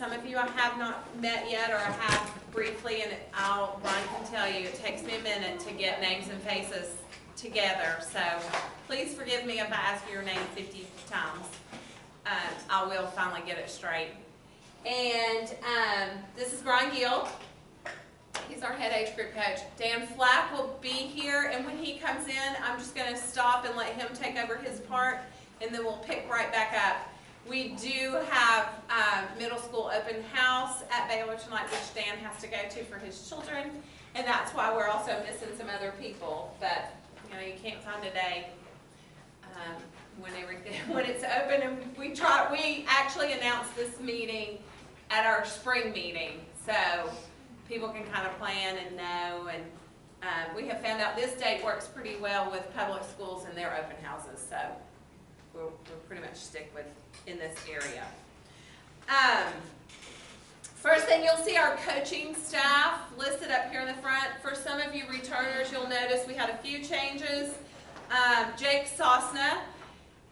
some of you I have not met yet, or I have briefly, and Ron can tell you, it takes me a minute to get names and faces together. So please forgive me if I ask you your name 50 times. I will finally get it straight. And this is Brian Gill. He's our head age group coach. Dan Flack will be here, and when he comes in, I'm just going to stop and let him take over his part, and then we'll pick right back up. We do have middle school open house at Baylor tonight, which Dan has to go to for his children, and that's why we're also missing some other people. But you know, you can't find a day when it's open. And we actually announced this meeting at our spring meeting, so people can kind of plan and know. And we have found out this date works pretty well with public schools and their open houses, so we'll pretty much stick with in this area. First thing, you'll see our coaching staff listed up here in the front. For some of you returners, you'll notice we had a few changes. Jake Sosna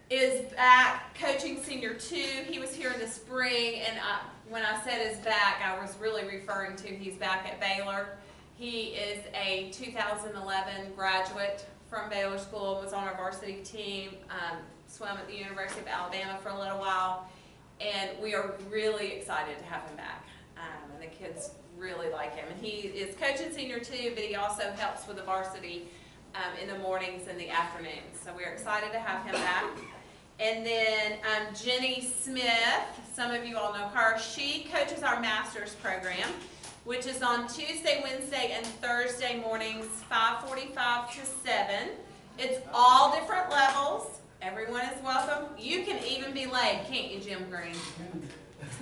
is back coaching Senior 2. He was here in the spring, and when I said is back, I was really referring to he's back at Baylor. He is a 2011 graduate from Baylor School, was on our varsity team, swam at the University of Alabama for a little while, and we are really excited to have him back. And the kids really like him. And he is coaching Senior 2, but he also helps with the varsity in the mornings and the afternoons. So we're excited to have him back. And then Jenny Smith, some of you all know her. She coaches our master's program, which is on Tuesday, Wednesday, and Thursday mornings, 5:45 to 7. It's all different levels. Everyone is welcome. You can even be late, can't you, Jim Green?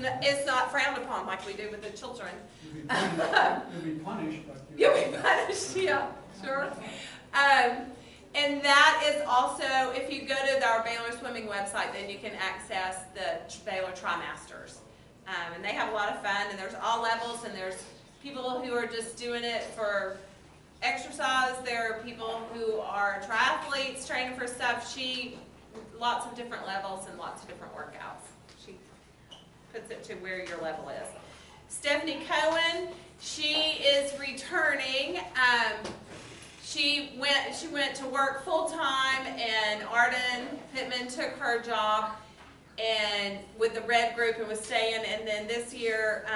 It's not frowned upon like we do with the children. You'll be punished. You'll be punished, yeah, sure. And that is also, if you go to our Baylor Swimming website, then you can access the Baylor Trimasters. And they have a lot of fun, and there's all levels, and there's people who are just doing it for exercise. There are people who are triathletes training for stuff. Lots of different levels and lots of different workouts. She puts it to where your level is. Stephanie Cohen, she is returning. She went to work full time, and Arden Pittman took her job and with the red group and was staying. And then this year,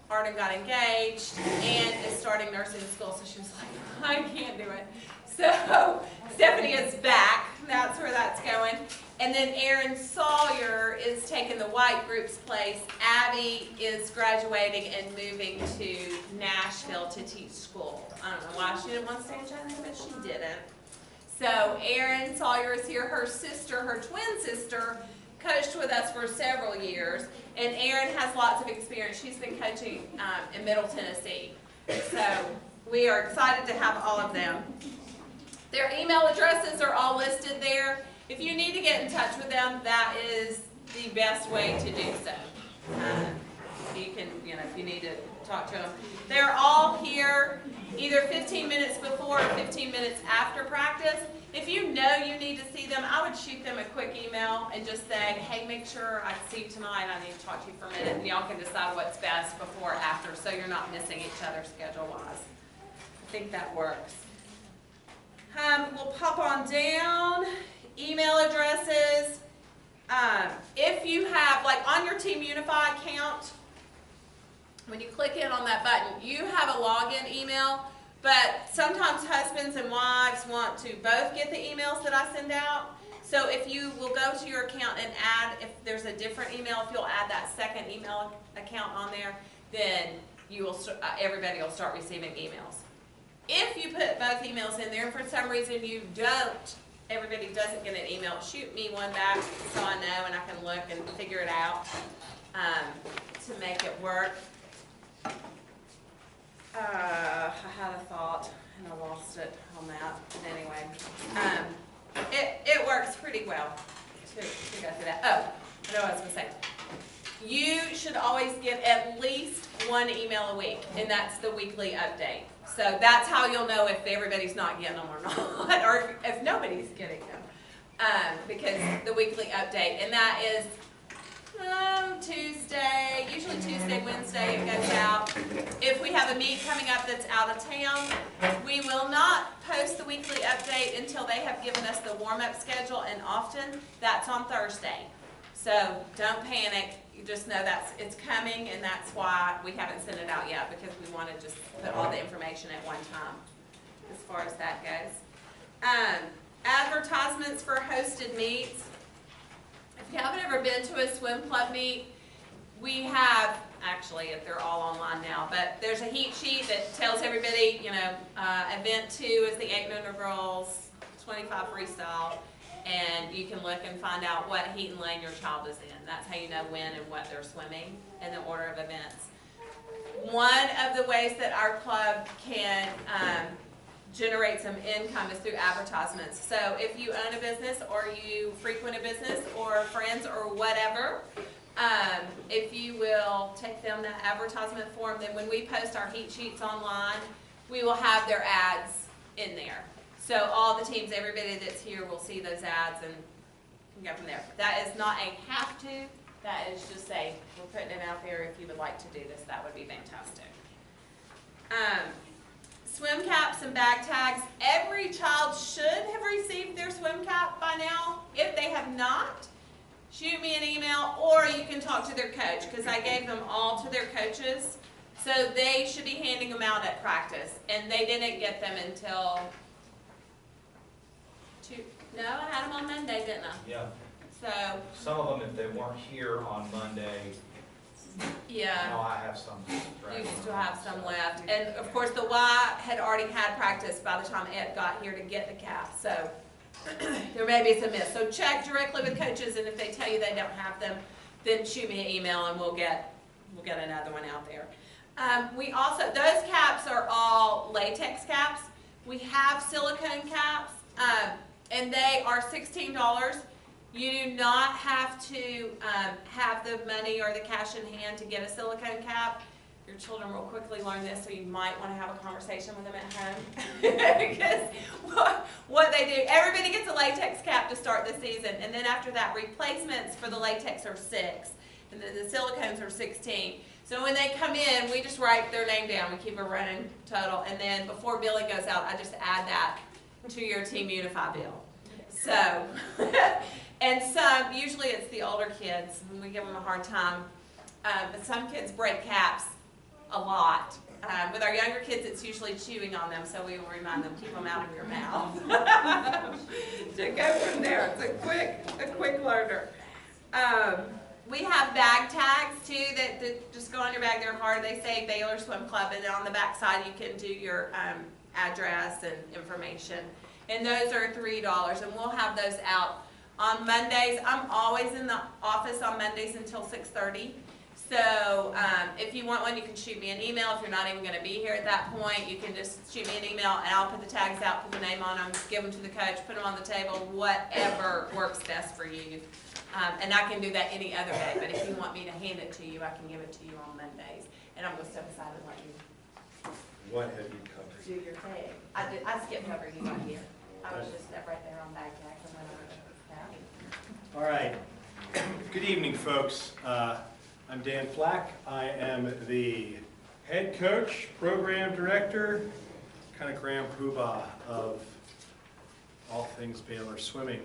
Arden got engaged and is starting nursing school, so she was like, I can't do it. So Stephanie is back. That's where that's going. And then Erin Sawyer is taking the white group's place. Abby is graduating and moving to Nashville to teach school. I don't know why she didn't want to stay in Chattanooga, but she didn't. So Erin Sawyer is here. Her sister, her twin sister, coached with us for several years. And Erin has lots of experience. She's been coaching in Middle Tennessee. So we are excited to have all of them. Their email addresses are all listed there. If you need to get in touch with them, that is the best way to do so. You can, if you need to talk to them. They're all here either 15 minutes before or 15 minutes after practice. If you know you need to see them, I would shoot them a quick email and just say, hey, make sure I see you tonight. I need to talk to you for a minute. And y'all can decide what's best before or after, so you're not missing each other schedule-wise. I think that works. We'll pop on down. Email addresses. If you have, like on your Team Unify account, when you click in on that button, you have a login email, but sometimes husbands and wives want to both get the emails that I send out. So if you will go to your account and add, if there's a different email, if you'll add that second email account on there, then you will everybody will start receiving emails. If you put both emails in there and for some reason everybody doesn't get an email, shoot me one back so I know and I can look and figure it out to make it work. I had a thought and I lost it on that, but anyway, it works pretty well to go through that. Oh, I know what I was going to say. You should always get at least one email a week, and that's the weekly update. So that's how you'll know if everybody's not getting them or not, or if nobody's getting them, because the weekly update, and that is Tuesday, Wednesday it goes out. If we have a meet coming up that's out of town, we will not post the weekly update until they have given us the warm-up schedule, and often that's on Thursday. So don't panic. You just know it's coming, and that's why we haven't sent it out yet, because we want to just put all the information at one time as far as that goes. Advertisements for hosted meets. If you haven't ever been to a swim club meet, we have, actually they're all online now, but there's a heat sheet that tells everybody, you know, event 2 is the 8 and under girls, 25 freestyle. And you can look and find out what heat and lane your child is in. That's how you know when and what they're swimming in the order of events. One of the ways that our club can generate some income is through advertisements. So if you own a business or you frequent a business or friends or whatever, if you will take them that advertisement form, then when we post our heat sheets online, we will have their ads in there. So all the teams, everybody that's here will see those ads and can go from there. That is not a have to, that is just a, we're putting it out there. If you would like to do this, that would be fantastic. Swim caps and bag tags. Every child should have received their swim cap by now. If they have not, shoot me an email, or you can talk to their coach, because I gave them all to their coaches. So they should be handing them out at practice, and they didn't get them until no, I had them on Monday, didn't I? Yeah. So Some of them, if they weren't here on Monday, yeah. no, I have some. You still have some left. And of course, the Y had already had practice by the time Ed got here to get the cap. So there may be some miss. So check directly with coaches, and if they tell you they don't have them, then shoot me an email and we'll get another one out there. We also, those caps are all latex caps. We have silicone caps, and they are $16. You do not have to have the money or the cash in hand to get a silicone cap. Your children will quickly learn this, so you might want to have a conversation with them at home. Because what they do, everybody gets a latex cap to start the season, and then after that, replacements for the latex are $6, and then the silicones are $16. So when they come in, we just write their name down. We keep a running total, and then before billing goes out, I just add that to your Team Unify bill. So, and some, usually it's the older kids, and we give them a hard time, but some kids break caps a lot. With our younger kids, it's usually chewing on them, so we will remind them, keep them out of your mouth. To go from there, it's a quick learner. We have bag tags too that just go on your bag. They're hard. They say Baylor Swim Club, and then on the back side you can do your address and information. And those are $3, and we'll have those out on Mondays. I'm always in the office on Mondays until 6:30. So if you want one, you can shoot me an email. If you're not even going to be here at that point, you can just shoot me an email, and I'll put the tags out, put the name on them, give them to the coach, put them on the table, whatever works best for you. And I can do that any other day, but if you want me to hand it to you, I can give it to you on Mondays. And I'm just so excited to let you What have you covered? do your thing. I skipped over you right here. I was just right there on bag tags and went over. All right. Good evening, folks. I'm Dan Flack. I am the head coach, program director, kind of grand poobah of all things Baylor swimming.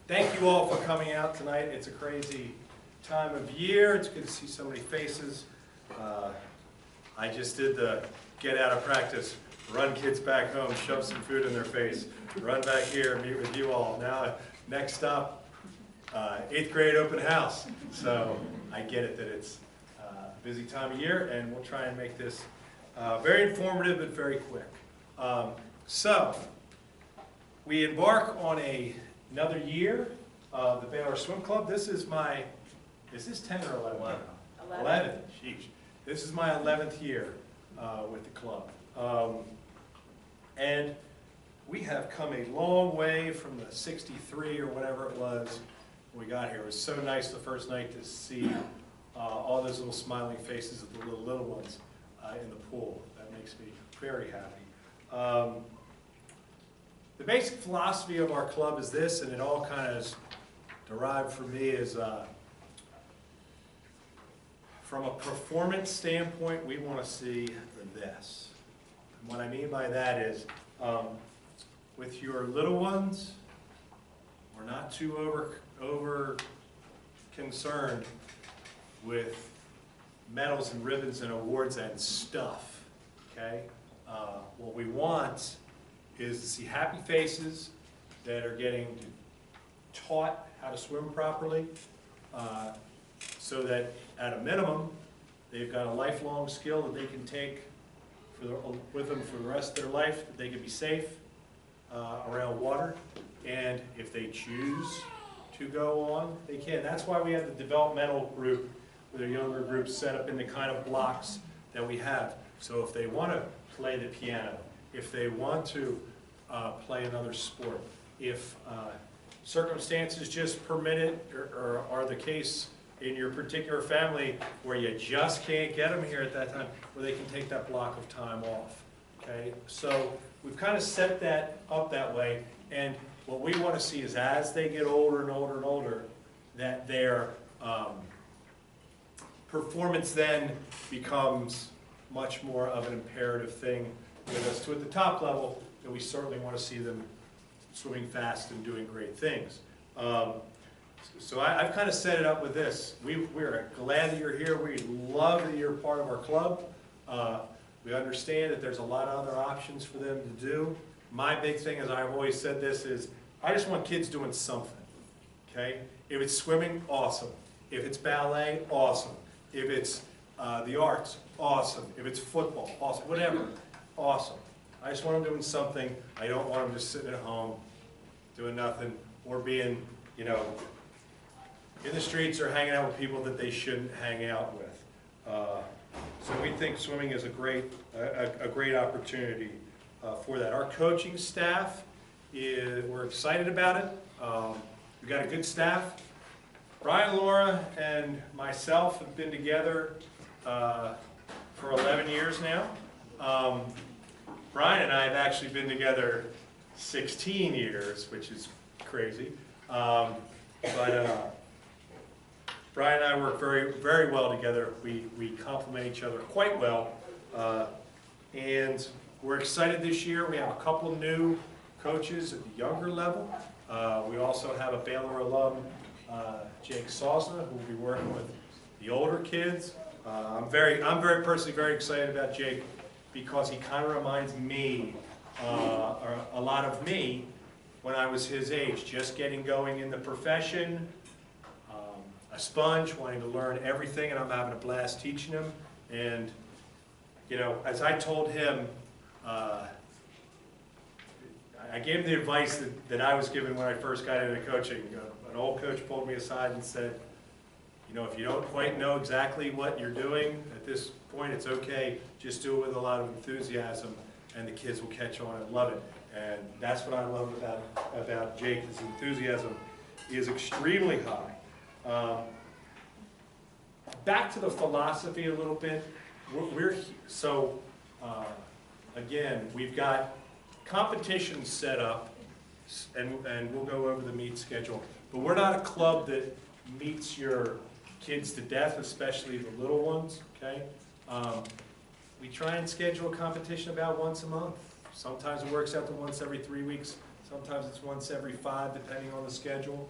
Thank you all for coming out tonight. It's a crazy time of year. It's good to see so many faces. I just did the get out of practice, run kids back home, shove some food in their face, run back here, meet with you all. Now, next stop, 8th grade open house. So I get it that it's a busy time of year, and we'll try and make this very informative but very quick. So we embark on another year of the Baylor Swim Club. This is my, is this 10 or 11? 11. Sheesh. This is my 11th year with the club. And we have come a long way from the 63 or whatever it was when we got here. It was so nice the first night to see all those little smiling faces of the little ones in the pool. That makes me very happy. The basic philosophy of our club is this, and it all kind of is derived from me, is from a performance standpoint, we want to see this. And what I mean by that is, with your little ones, we're not too over concerned with medals and ribbons and awards and stuff, okay? What we want is to see happy faces that are getting taught how to swim properly, so that at a minimum, they've got a lifelong skill that they can take with them for the rest of their life, that they can be safe around water, and if they choose to go on, they can. That's why we have the developmental group with our younger groups set up in the kind of blocks that we have. So if they want to play the piano, if they want to play another sport, if circumstances just permit it, or are the case in your particular family where you just can't get them here at that time, where they can take that block of time off, okay? So we've kind of set that up that way, and what we want to see is as they get older and older and older, that their performance then becomes much more of an imperative thing with us. To at the top level, that we certainly want to see them swimming fast and doing great things. So I've kind of set it up with this. We're glad that you're here. We love that you're part of our club. We understand that there's a lot of other options for them to do. My big thing, as I've always said this, is I just want kids doing something, okay? If it's swimming, awesome. If it's ballet, awesome. If it's the arts, awesome. If it's football, awesome. Whatever, awesome. I just want them doing something. I don't want them just sitting at home doing nothing, or being, you know, in the streets or hanging out with people that they shouldn't hang out with. So we think swimming is a great opportunity for that. Our coaching staff, we're excited about it. We've got a good staff. Brian, Laura, and myself have been together for 11 years now. Brian and I have actually been together 16 years, which is crazy. Brian and I work very, very well together. We complement each other quite well. And we're excited this year. We have a couple new coaches at the younger level. We also have a Baylor alum, Jake Sosna, who will be working with the older kids. I'm personally very excited about Jake, because he kind of reminds me, or a lot of me, when I was his age, just getting going in the profession, a sponge, wanting to learn everything, and I'm having a blast teaching him. And, you know, as I told him, I gave him the advice that I was given when I first got into coaching. An old coach pulled me aside and said, you know, if you don't quite know exactly what you're doing at this point, it's okay. Just do it with a lot of enthusiasm, and the kids will catch on and love it. And that's what I love about Jake. His enthusiasm is extremely high. Back to the philosophy a little bit. Again, we've got competitions set up, and we'll go over the meet schedule. But we're not a club that meets your kids to death, especially the little ones, okay? We try and schedule a competition about once a month. Sometimes it works out to once every 3 weeks. Sometimes it's once every 5, depending on the schedule.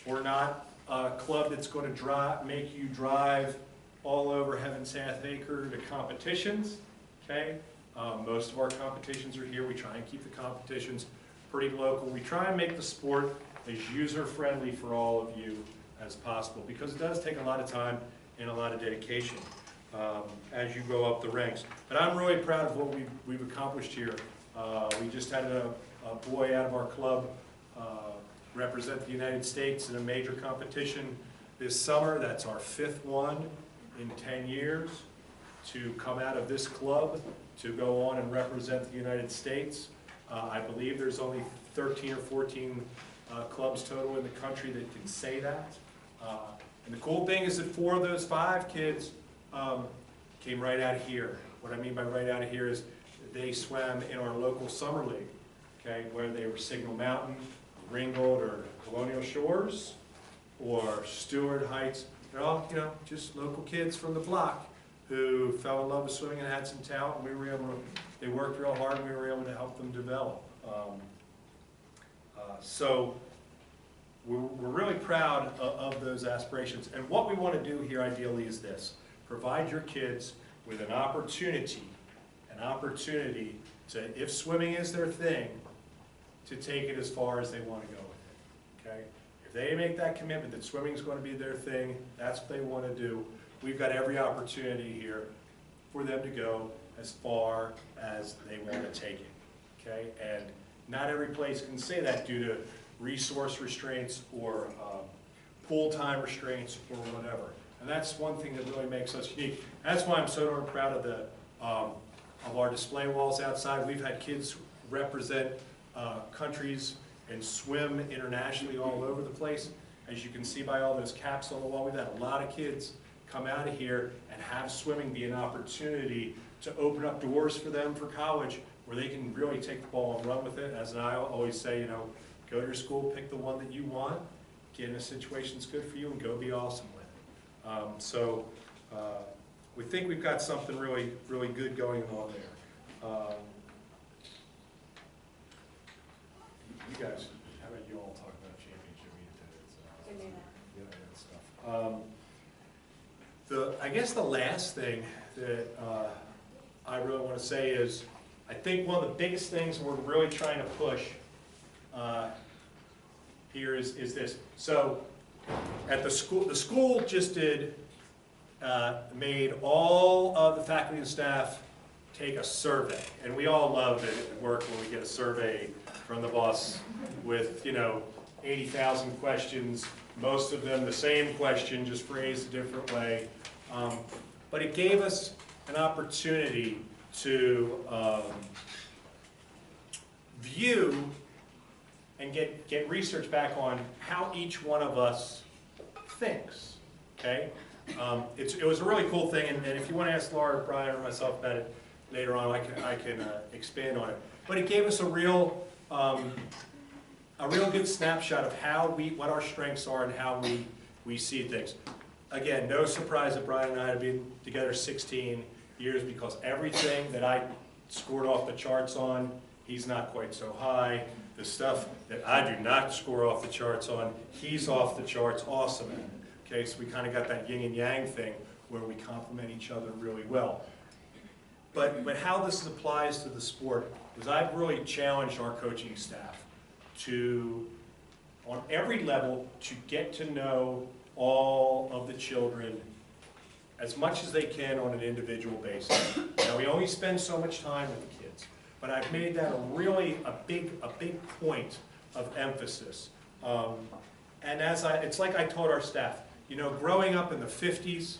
We're not a club that's going to make you drive all over Heaven's Half Acre to competitions, okay? Most of our competitions are here. We try and keep the competitions pretty local. We try and make the sport as user-friendly for all of you as possible, because it does take a lot of time and a lot of dedication as you go up the ranks. But I'm really proud of what we've accomplished here. We just had a boy out of our club represent the United States in a major competition this summer. That's our 5th one in 10 years to come out of this club to go on and represent the United States. I believe there's only 13 or 14 clubs total in the country that can say that. And the cool thing is that 4 of those 5 kids came right out of here. What I mean by right out of here is they swam in our local summer league, okay, whether they were Signal Mountain, Ringgold, or Colonial Shores, or Stewart Heights. they're all, you know, just local kids from the block who fell in love with swimming and had some talent, and we were able to, they worked real hard, and we were able to help them develop. So we're really proud of those aspirations. And what we want to do here ideally is this: provide your kids with an opportunity to, if swimming is their thing, to take it as far as they want to go with it, okay? If they make that commitment that swimming is going to be their thing, that's what they want to do, we've got every opportunity here for them to go as far as they want to take it, okay? And not every place can say that due to resource restraints or pool time restraints or whatever. And that's one thing that really makes us unique. That's why I'm so darn proud of our display walls outside. We've had kids represent countries and swim internationally all over the place. As you can see by all those caps on the wall, we've had a lot of kids come out of here and have swimming be an opportunity to open up doors for them for college, where they can really take the ball and run with it. As I always say, you know, go to your school, pick the one that you want, get in a situation that's good for you, and go be awesome with it. We think we've got something really, really good going on there. You guys, how about you all talk about championship stuff? I guess the last thing that I really want to say is, I think one of the biggest things we're really trying to push here is this. So at the school just made all of the faculty and staff take a survey, and we all love it at work when we get a survey from the boss with, you know, 80,000 questions, most of them the same question, just phrased a different way. But it gave us an opportunity to view and get research back on how each one of us thinks, okay? It was a really cool thing, and if you want to ask Laura, Brian, or myself about it later on, I can expand on it. But it gave us a real good snapshot of what our strengths are and how we see things. Again, no surprise that Brian and I have been together 16 years, because everything that I scored off the charts on, he's not quite so high. The stuff that I do not score off the charts on, he's off the charts awesome at. Okay, so we kind of got that yin and yang thing where we complement each other really well. But how this applies to the sport is I've really challenged our coaching staff to, on every level, to get to know all of the children as much as they can on an individual basis. Now, we only spend so much time with the kids, but I've made that a big point of emphasis. And it's like I told our staff, you know, growing up in the 50s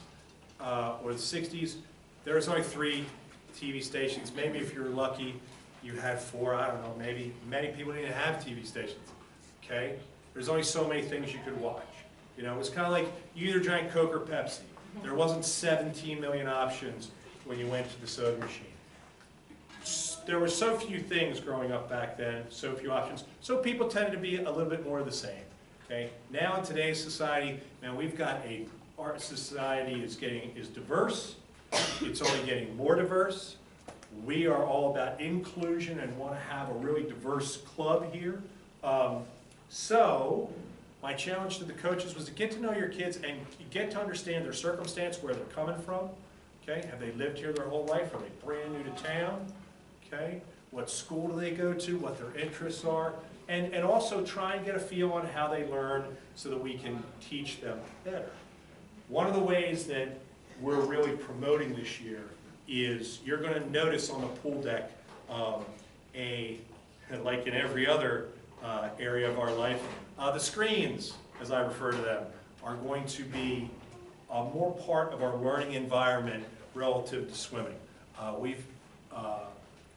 or the 60s, there was only 3 TV stations. Maybe if you were lucky, you had 4, I don't know, maybe many people didn't have TV stations, okay? There's only so many things you could watch. You know, it was kind of like you either drank Coke or Pepsi. There wasn't 17 million options when you went to the soda machine. There were so few things growing up back then, so few options, so people tended to be a little bit more of the same. Okay? Now in today's society, now we've got our society is diverse. It's only getting more diverse. We are all about inclusion and want to have a really diverse club here. So my challenge to the coaches was to get to know your kids and get to understand their circumstance, where they're coming from. Okay? Have they lived here their whole life? Are they brand new to town? Okay? What school do they go to? What their interests are? And also try and get a feel on how they learn so that we can teach them better. One of the ways that we're really promoting this year is you're going to notice on the pool deck like in every other area of our life, the screens, as I refer to them, are going to be more part of our learning environment relative to swimming.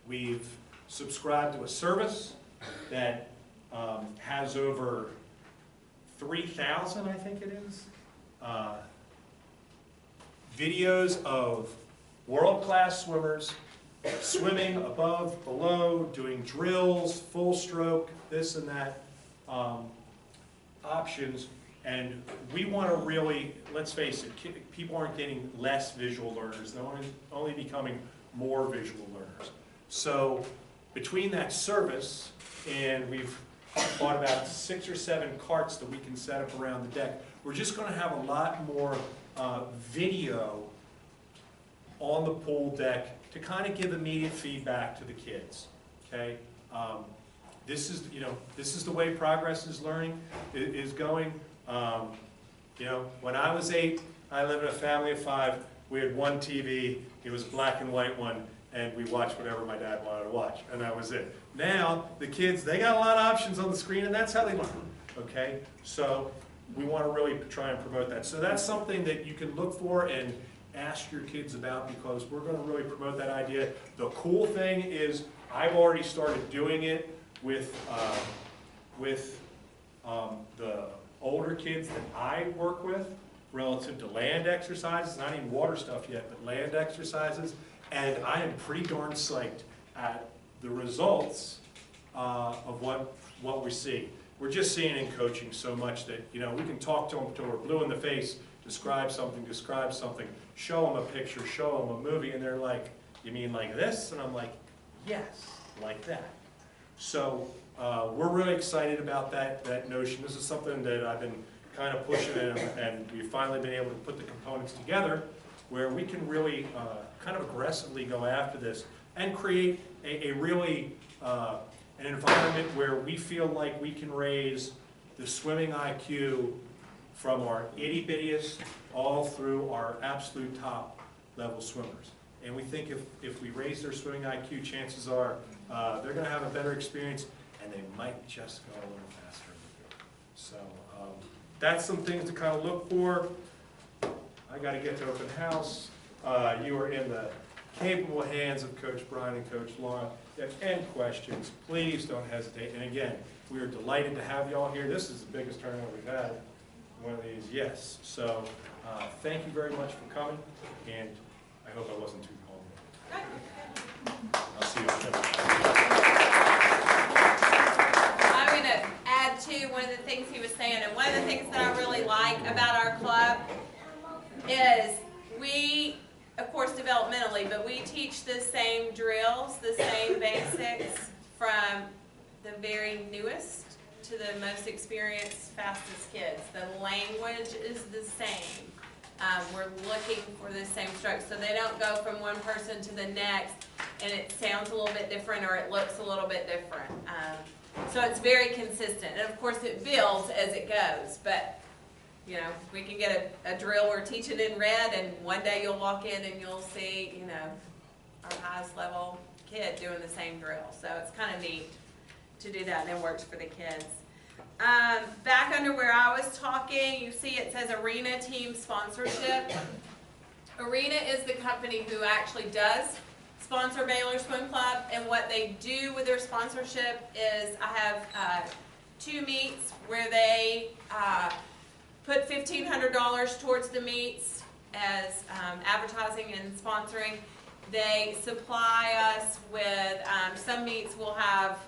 We've subscribed to a service that has over 3,000, I think it is, videos of world-class swimmers swimming above, below, doing drills, full stroke, this and that options. And we want to really, let's face it, people aren't getting less visual learners, they're only becoming more visual learners. So between that service, and we've bought about 6 or 7 carts that we can set up around the deck, we're just going to have a lot more video on the pool deck to kind of give immediate feedback to the kids. Okay, this is the way progress is going. When I was 8, I lived in a family of 5. We had one TV. It was a black and white one, and we watched whatever my dad wanted to watch, and that was it. Now the kids, they got a lot of options on the screen, and that's how they learn. Okay, so we want to really try and promote that. So that's something that you can look for and ask your kids about, because we're going to really promote that idea. The cool thing is I've already started doing it with the older kids that I work with relative to land exercises, not even water stuff yet, but land exercises, and I am pretty darn psyched at the results of what we see. We're just seeing in coaching so much that, we can talk to them till we're blue in the face, describe something, show them a picture, show them a movie, and they're like, you mean like this? And I'm like, yes, like that. So we're really excited about that notion. This is something that I've been kind of pushing, and we've finally been able to put the components together where we can really kind of aggressively go after this and create a really an environment where we feel like we can raise the swimming IQ from our itty-bittiest all through our absolute top level swimmers. And we think if we raise their swimming IQ, chances are they're going to have a better experience, and they might just go a little faster. So that's some things to kind of look for. I got to get to open house. You are in the capable hands of Coach Brian and Coach Laura. If you have any questions, please don't hesitate. And again, we are delighted to have you all here. This is the biggest turnout we've had. One of these, yes. So thank you very much for coming, and I hope I wasn't too long. I'll see you on Tuesday. I'm going to add to one of the things he was saying, and one of the things that I really like about our club is we, of course, developmentally, but we teach the same drills, the same basics from the very newest to the most experienced, fastest kids. The language is the same. We're looking for the same strokes, so they don't go from one person to the next and it sounds a little bit different or it looks a little bit different. So it's very consistent, and of course it builds as it goes, but we can get a drill we're teaching in red, and one day you'll walk in and you'll see, our highest level kid doing the same drill. So it's kind of neat to do that, and it works for the kids. Back under where I was talking, you see it says Arena Team Sponsorship. Arena is the company who actually does sponsor Baylor Swim Club, and what they do with their sponsorship is I have 2 meets where they put $1,500 towards the meets as advertising and sponsoring. They supply us with, some meets will have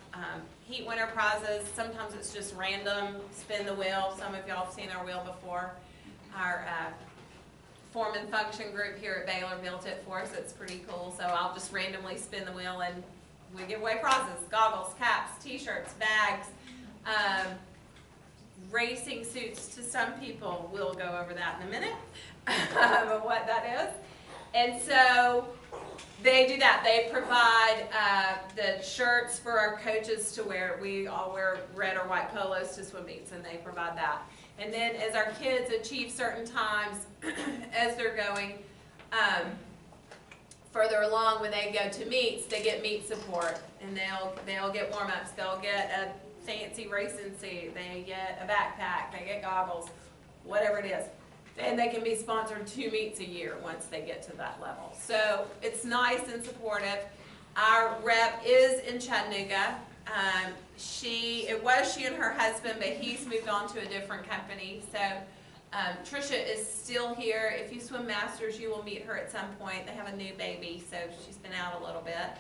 heat winner prizes. Sometimes it's just random, spin the wheel. Some of y'all have seen our wheel before. Our form and function group here at Baylor built it for us. It's pretty cool. So I'll just randomly spin the wheel and we give away prizes, goggles, caps, t-shirts, bags, racing suits to some people. We'll go over that in a minute, of what that is. And so they do that. They provide the shirts for our coaches to wear. We all wear red or white polos to swim meets, and they provide that. And then as our kids achieve certain times as they're going further along, when they go to meets, they get meet support, and they'll get warm-ups. They'll get a fancy racing suit. They get a backpack. They get goggles, whatever it is. And they can be sponsored 2 meets a year once they get to that level. So it's nice and supportive. Our rep is in Chattanooga. It was she and her husband, but he's moved on to a different company. So Trisha is still here. If you swim Masters, you will meet her at some point. They have a new baby, so she's been out a little bit.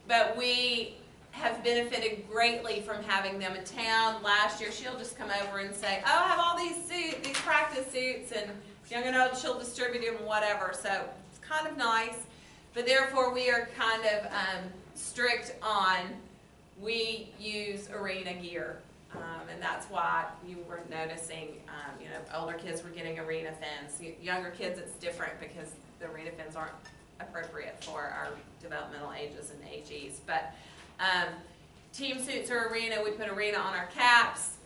But we have benefited greatly from having them in town. Last year, she'll just come over and say, oh, I have all these suits, these practice suits, and young and old, she'll distribute them, whatever. So it's kind of nice. But therefore, we are kind of strict on, we use arena gear. And that's why you were noticing, older kids were getting arena fins. Younger kids, it's different because the arena fins aren't appropriate for our developmental ages and AGs. But team suits are arena. We put arena on our caps.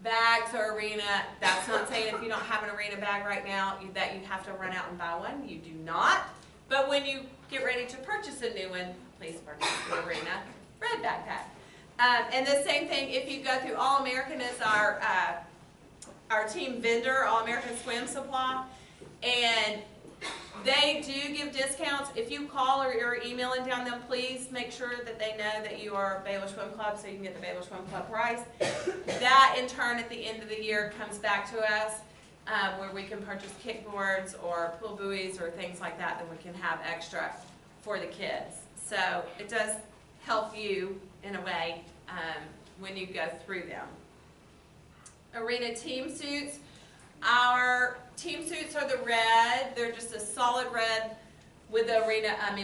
Bags are arena. That's not saying if you don't have an arena bag right now that you have to run out and buy one. You do not. But when you get ready to purchase a new one, please purchase the arena red backpack. And the same thing, if you go through All American is our team vendor, All American Swim Supply, and they do give discounts. If you call or you're emailing down them, please make sure that they know that you are Baylor Swim Club so you can get the Baylor Swim Club price. That in turn at the end of the year comes back to us where we can purchase kickboards or pool buoys or things like that that we can have extra for the kids. So it does help you in a way when you go through them. Arena team suits. Our team suits are the red. They're just a solid red with the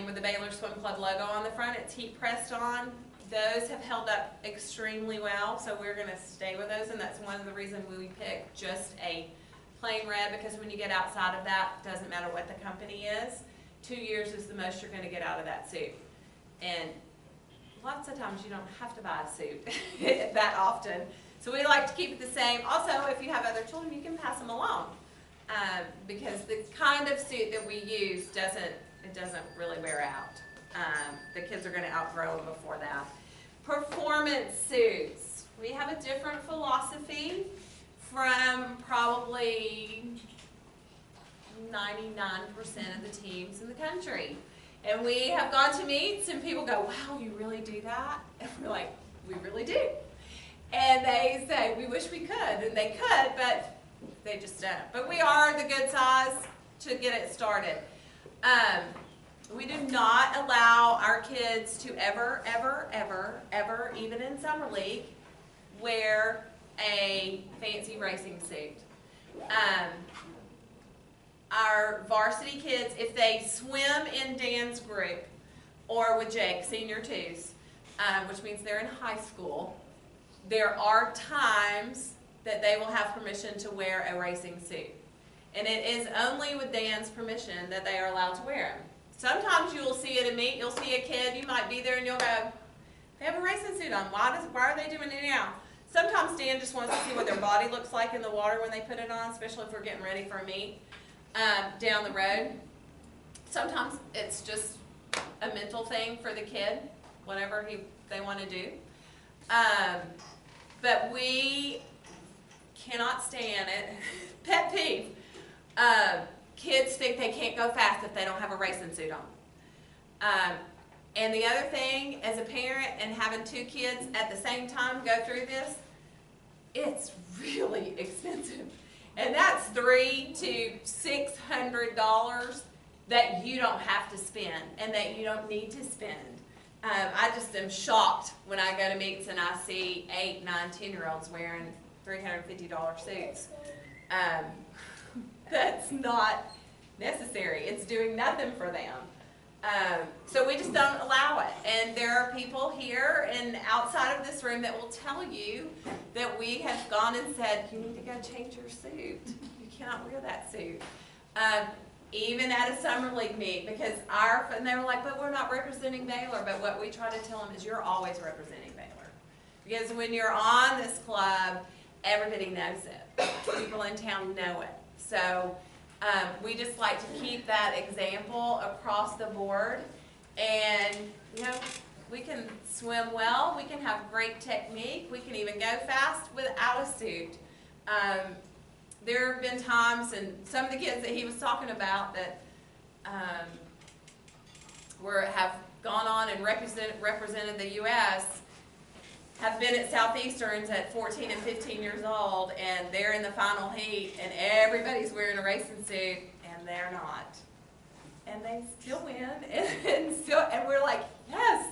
with the Baylor Swim Club logo on the front. It's heat pressed on. Those have held up extremely well, so we're going to stay with those, and that's one of the reasons we picked just a plain red, because when you get outside of that, it doesn't matter what the company is. 2 years is the most you're going to get out of that suit. And lots of times you don't have to buy a suit that often. So we like to keep it the same. Also, if you have other children, you can pass them along. Because the kind of suit that we use doesn't really wear out. The kids are going to outgrow them before that. Performance suits. We have a different philosophy from probably 99% of the teams in the country. And we have gone to meets and people go, wow, you really do that? And we're like, we really do. And they say, we wish we could. And they could, but they just don't. But we are the good size to get it started. We do not allow our kids to ever, even in summer league, wear a fancy racing suit. Our varsity kids, if they swim in Dan's group or with Jake, senior twos, which means they're in high school, there are times that they will have permission to wear a racing suit. And it is only with Dan's permission that they are allowed to wear them. Sometimes you will see it at a meet, you'll see a kid, you might be there and you'll go, they have a racing suit on, why are they doing it now? Sometimes Dan just wants to see what their body looks like in the water when they put it on, especially if we're getting ready for a meet down the road. Sometimes it's just a mental thing for the kid, whatever they want to do. But we cannot stand it. Pet peeve. Kids think they can't go fast if they don't have a racing suit on. And the other thing, as a parent and having two kids at the same time go through this, it's really expensive. And that's $300 to $600 that you don't have to spend and that you don't need to spend. I just am shocked when I go to meets and I see 8, 9, 10-year-olds wearing $350 suits. That's not necessary. It's doing nothing for them. So we just don't allow it. And there are people here and outside of this room that will tell you that we have gone and said, you need to go change your suit. You cannot wear that suit. Even at a summer league meet, because and they were like, but we're not representing Baylor. But what we try to tell them is you're always representing Baylor. Because when you're on this club, everybody knows it. People in town know it. So we just like to keep that example across the board. And, we can swim well, we can have great technique, we can even go fast without a suit. There have been times, and some of the kids that he was talking about that have gone on and represented the U.S., have been at Southeasterns at 14 and 15 years old, and they're in the final heat, and everybody's wearing a racing suit, and they're not. and they still win, and we're like, yes,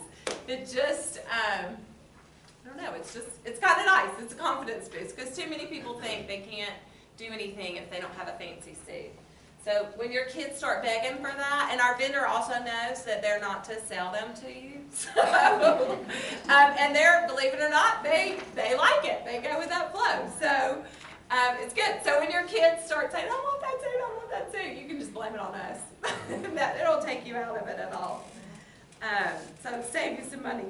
it just, I don't know, it's kind of nice, it's a confidence boost, because too many people think they can't do anything if they don't have a fancy suit. So when your kids start begging for that, and our vendor also knows that they're not to sell them to you, so, and they're, believe it or not, they like it, they go with that flow, so it's good. So when your kids start saying, I want that suit, I want that suit, you can just blame it on us. It'll take you out of it at all. So save you some money.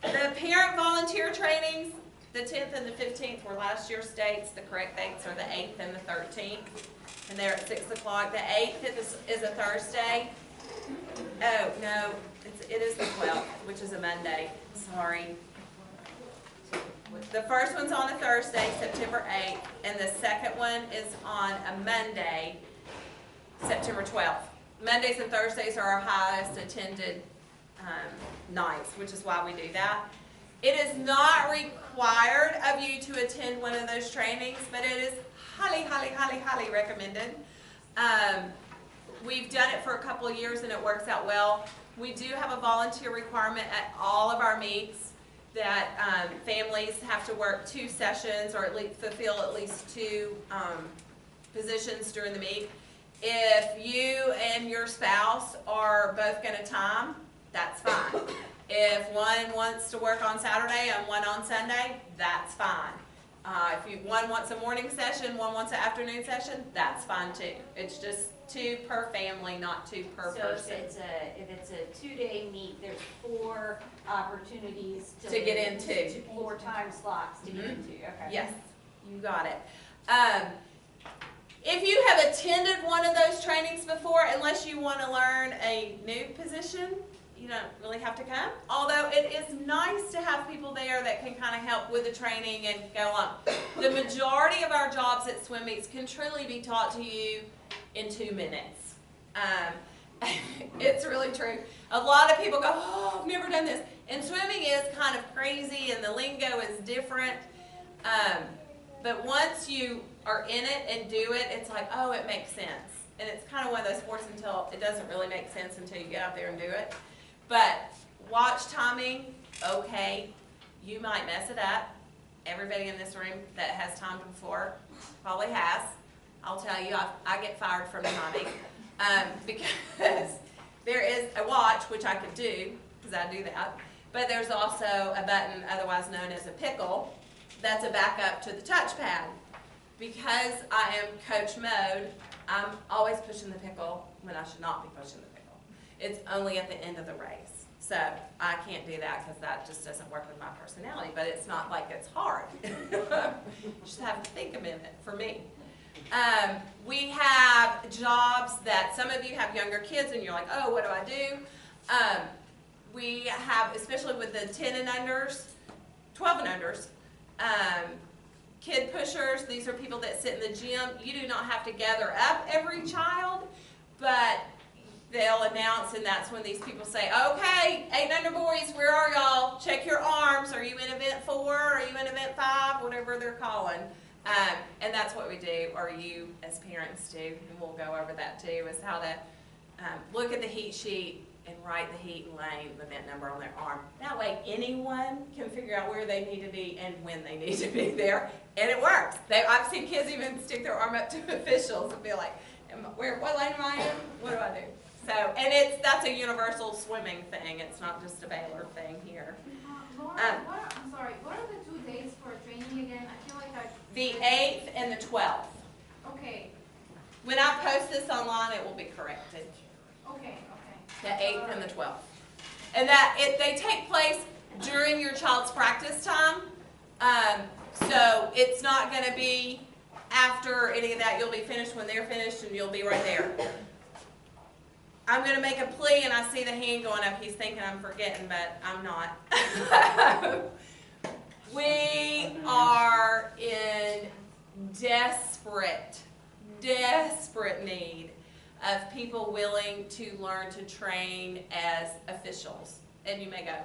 The parent volunteer trainings, the 10th and the 15th were last year's dates. The correct dates are the 8th and the 13th. And they're at 6 o'clock. The 8th is a Thursday. Oh, no, it is the 12th, which is a Monday. Sorry. The first one's on a Thursday, September 8th, and the second one is on a Monday, September 12th. Mondays and Thursdays are our highest attended nights, which is why we do that. It is not required of you to attend one of those trainings, but it is highly, highly, highly, highly recommended. We've done it for a couple of years and it works out well. We do have a volunteer requirement at all of our meets that families have to work 2 sessions or at least fulfill at least 2 positions during the meet. If you and your spouse are both going to time, that's fine. If one wants to work on Saturday and one on Sunday, that's fine. If one wants a morning session, one wants an afternoon session, that's fine too. It's just 2 per family, not 2 per person. So if it's a 2-day meet, there's 4 opportunities to get into. 4 time slots to get into, okay. Yes, you got it. If you have attended one of those trainings before, unless you want to learn a new position, you don't really have to come. Although it is nice to have people there that can kind of help with the training and go on. The majority of our jobs at swim meets can truly be taught to you in 2 minutes. It's really true. A lot of people go, oh, I've never done this. And swimming is kind of crazy and the lingo is different. But once you are in it and do it, it's like, oh, it makes sense. And it's kind of one of those sports until it doesn't really make sense until you get out there and do it. But watch timing, okay, you might mess it up. Everybody in this room that has timed before probably has. I'll tell you, I get fired from timing because there is a watch, which I could do, because I do that, but there's also a button, otherwise known as a pickle, that's a backup to the touchpad. Because I am coach mode, I'm always pushing the pickle when I should not be pushing the pickle. It's only at the end of the race. So I can't do that because that just doesn't work with my personality, but it's not like it's hard. Just have to think a minute for me. We have jobs that some of you have younger kids and you're like, oh, what do I do? We have, especially with the 10 and unders, 12 and unders, kid pushers. These are people that sit in the gym. You do not have to gather up every child, but they'll announce, and that's when these people say, okay, 8 and under boys, where are y'all? Check your arms. Are you in event 4? Are you in event 5? Whatever they're calling. And that's what we do, or you as parents do, and we'll go over that too, is how to look at the heat sheet and write the heat and lane event number on their arm. That way anyone can figure out where they need to be and when they need to be there, and it works. I've seen kids even stick their arm up to officials and be like, what lane am I in? What do I do? So, and that's a universal swimming thing. It's not just a Baylor thing here. Laura, I'm sorry, what are the 2 dates for training again? I feel like The 8th and the 12th. Okay, When I post this online, it will be corrected. okay. The 8th and the 12th. And they take place during your child's practice time. So it's not going to be after any of that. You'll be finished when they're finished and you'll be right there. I'm going to make a plea, and I see the hand going up. He's thinking I'm forgetting, but I'm not. We are in desperate need of people willing to learn to train as officials. And you may go,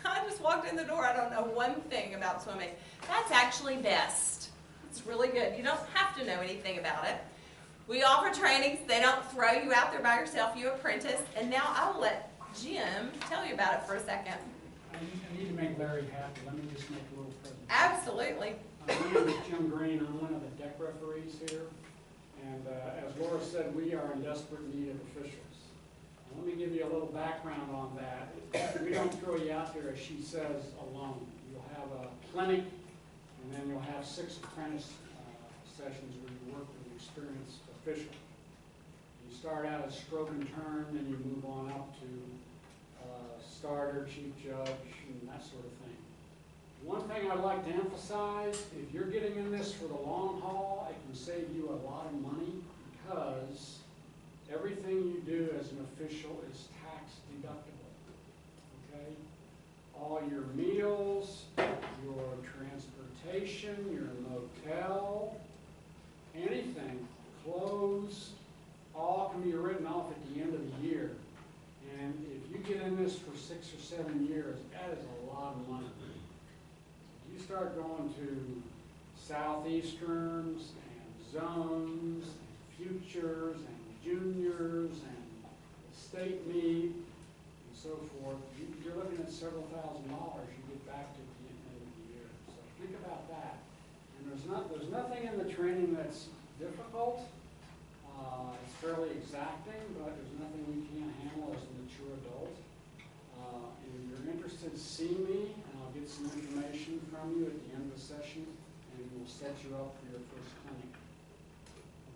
I just walked in the door, I don't know one thing about swimming. That's actually best. It's really good. You don't have to know anything about it. We offer trainings. They don't throw you out there by yourself. You apprentice. And now I will let Jim tell you about it for a second. I need to make Larry happy. Let me just make a little presentation. Absolutely. My name is Jim Green. I'm one of the deck referees here. And as Laura said, we are in desperate need of officials. Let me give you a little background on that. We don't throw you out there, as she says, alone. You'll have a clinic, and then you'll have 6 apprentice sessions where you work with an experienced official. You start out as stroke and turn, then you move on up to starter, chief judge, and that sort of thing. One thing I'd like to emphasize, if you're getting in this for the long haul, it can save you a lot of money because everything you do as an official is tax deductible, okay? All your meals, your transportation, your motel, anything, clothes, all can be written off at the end of the year. And if you get in this for 6 or 7 years, that is a lot of money. If you start going to Southeasterns and zones and futures and juniors and state meet and so forth, you're looking at several $1,000s you get back to the end of the year. So think about that. And there's nothing in the training that's difficult. It's fairly exacting, but there's nothing we can't handle as a mature adult. And if you're interested, see me, and I'll get some information from you at the end of the session, and we'll set you up for your first clinic.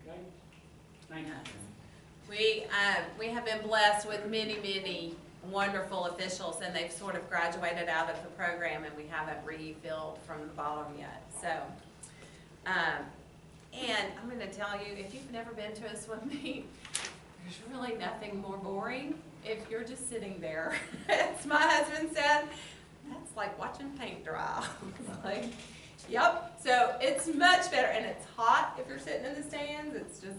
Okay? Thank you. We have been blessed with many, many wonderful officials, and they've sort of graduated out of the program, and we haven't refilled from the bottom yet. So, and I'm going to tell you, if you've never been to a swim meet, there's really nothing more boring if you're just sitting there. As my husband said, that's like watching paint dry. Like, yep. So it's much better, and it's hot if you're sitting in the stands. It's just,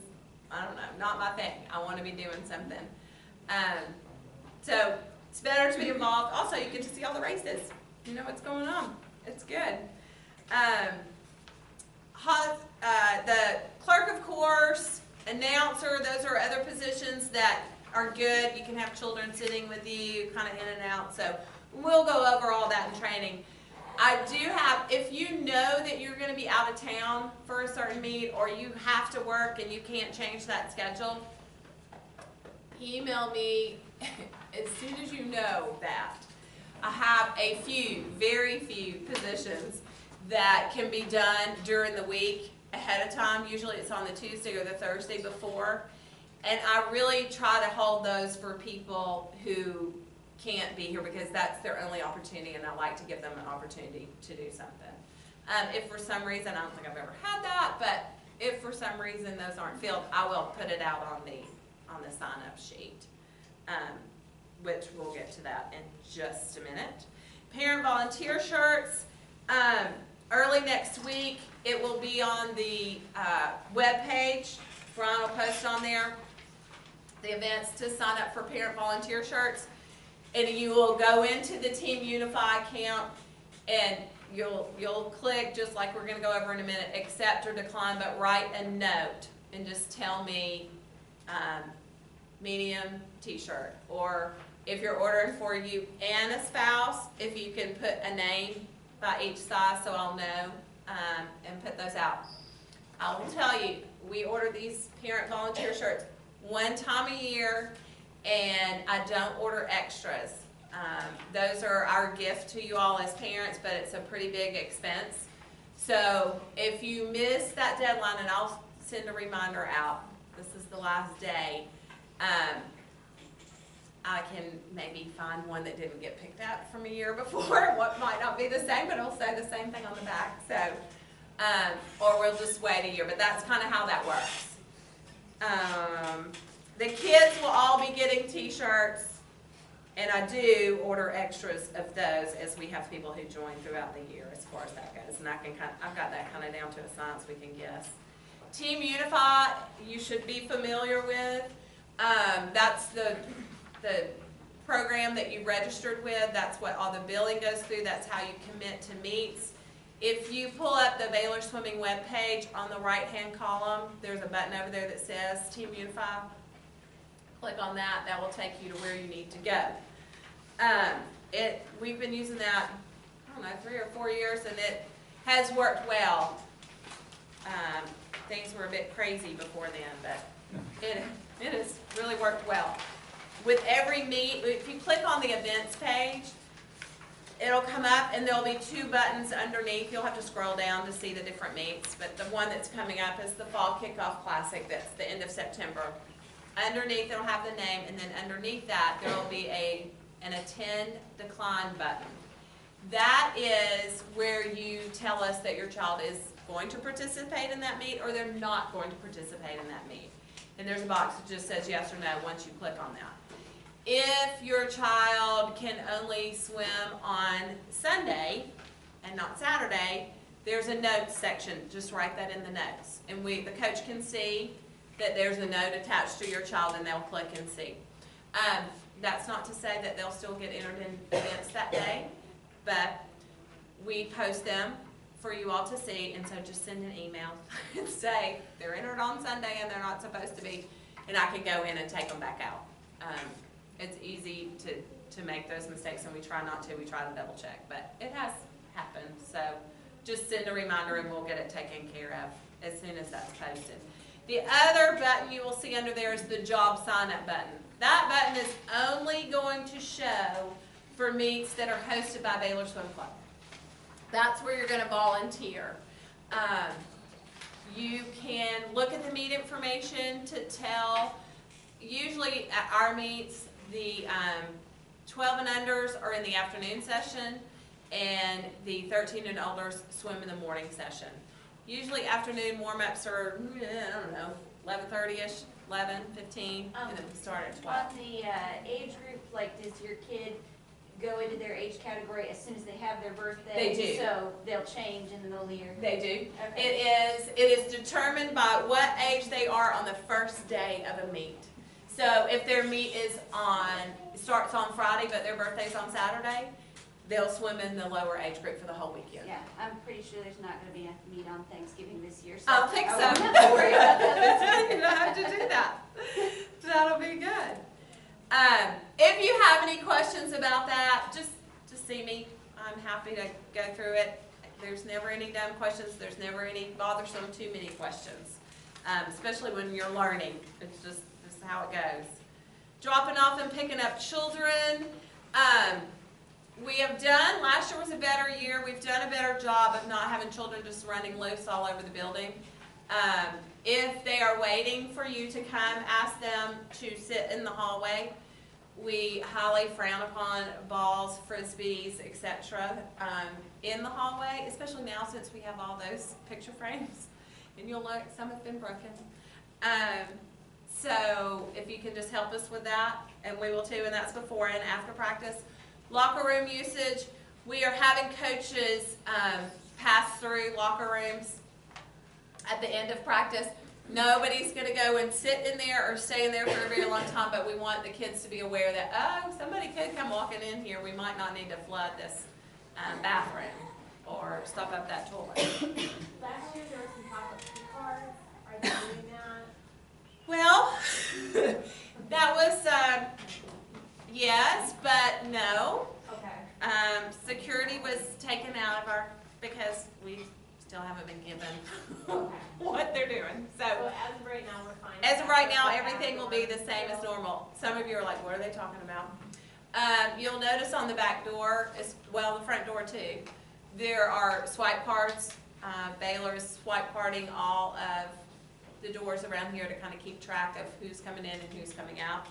I don't know, not my thing. I want to be doing something. So it's better to be involved. Also, you get to see all the races. You know what's going on. It's good. The clerk of course, announcer, those are other positions that are good. You can have children sitting with you, kind of in and out. So we'll go over all that in training. I do have, if you know that you're going to be out of town for a certain meet, or you have to work and you can't change that schedule, email me as soon as you know that. I have a few, very few positions that can be done during the week ahead of time. Usually it's on the Tuesday or the Thursday before. And I really try to hold those for people who can't be here because that's their only opportunity, and I like to give them an opportunity to do something. If for some reason, I don't think I've ever had that, but if for some reason those aren't filled, I will put it out on the sign-up sheet, which we'll get to that in just a minute. Parent volunteer shirts. Early next week, it will be on the web page. Brian will post on there the events to sign up for parent volunteer shirts. And you will go into the Team Unify account, and you'll click, just like we're going to go over in a minute, accept or decline, but write a note and just tell me medium t-shirt. Or if you're ordering for you and a spouse, if you can put a name by each size so I'll know, and put those out. I will tell you, we order these parent volunteer shirts one time a year, and I don't order extras. Those are our gift to you all as parents, but it's a pretty big expense. So if you miss that deadline, and I'll send a reminder out, this is the last day, I can maybe find one that didn't get picked up from a year before. What might not be the same, but it'll say the same thing on the back. So, or we'll just wait a year, but that's kind of how that works. The kids will all be getting t-shirts, and I do order extras of those as we have people who join throughout the year as far as that goes. And I've got that kind of down to a science we can guess. Team Unify, you should be familiar with. That's the program that you registered with. That's what all the billing goes through. That's how you commit to meets. If you pull up the Baylor Swimming webpage, on the right-hand column, there's a button over there that says Team Unify. Click on that, that will take you to where you need to go. We've been using that, I don't know, 3 or 4 years, and it has worked well. Things were a bit crazy before then, but it has really worked well. With every meet, if you click on the events page, it'll come up and there'll be 2 buttons underneath. You'll have to scroll down to see the different meets, but the one that's coming up is the Fall Kickoff Classic. That's the end of September. Underneath it'll have the name, and then underneath that there will be an attend decline button. That is where you tell us that your child is going to participate in that meet or they're not going to participate in that meet. And there's a box that just says yes or no once you click on that. If your child can only swim on Sunday and not Saturday, there's a notes section. Just write that in the notes. And the coach can see that there's a note attached to your child, and they'll click and see. That's not to say that they'll still get entered in events that day, but we post them for you all to see, and so just send an email and say they're entered on Sunday and they're not supposed to be, and I can go in and take them back out. It's easy to make those mistakes, and we try not to. We try to double check, but it has happened. So just send a reminder and we'll get it taken care of as soon as that's posted. The other button you will see under there is the job sign-up button. That button is only going to show for meets that are hosted by Baylor Swim Club. That's where you're going to volunteer. You can look at the meet information to tell. Usually at our meets, the 12 and unders are in the afternoon session, and the 13 and olders swim in the morning session. Usually afternoon warm-ups are, I don't know, 11:30ish, 11, 15, and then we start at 12. On the age group, like, does your kid go into their age category as soon as they have their birthday? They do. So they'll change in the middle of the year? They do. Okay. It is determined by what age they are on the first day of a meet. So if their meet starts on Friday, but their birthday's on Saturday, they'll swim in the lower age group for the whole weekend. Yeah, I'm pretty sure there's not going to be a meet on Thanksgiving this year. So I don't think so. I won't have to worry about that. You don't have to do that. That'll be good. If you have any questions about that, just see me. I'm happy to go through it. There's never any dumb questions. There's never any bothersome too many questions, especially when you're learning. It's just how it goes. Dropping off and picking up children. We have done, last year was a better year, we've done a better job of not having children just running loose all over the building. If they are waiting for you to come, ask them to sit in the hallway. We highly frown upon balls, frisbees, etc. In the hallway, especially now since we have all those picture frames. And you'll look, some have been broken. So if you can just help us with that, and we will too, and that's before and after practice. Locker room usage, we are having coaches pass through locker rooms at the end of practice. Nobody's going to go and sit in there or stay in there for a very long time, but we want the kids to be aware that, oh, somebody could come walking in here. We might not need to flood this bathroom or stop up that toilet. Last year there were some pop-up key cards. Are they doing that? Well, that was, yes, but no. Okay. Security was taken out of because we still haven't been given Okay. what they're doing. So So as of right now, we're fine. as of right now, everything will be the same as normal. Some of you are like, what are they talking about? You'll notice on the back door, as well, the front door too, there are swipe cards. Baylor is swipe carding all of the doors around here to kind of keep track of who's coming in and who's coming out.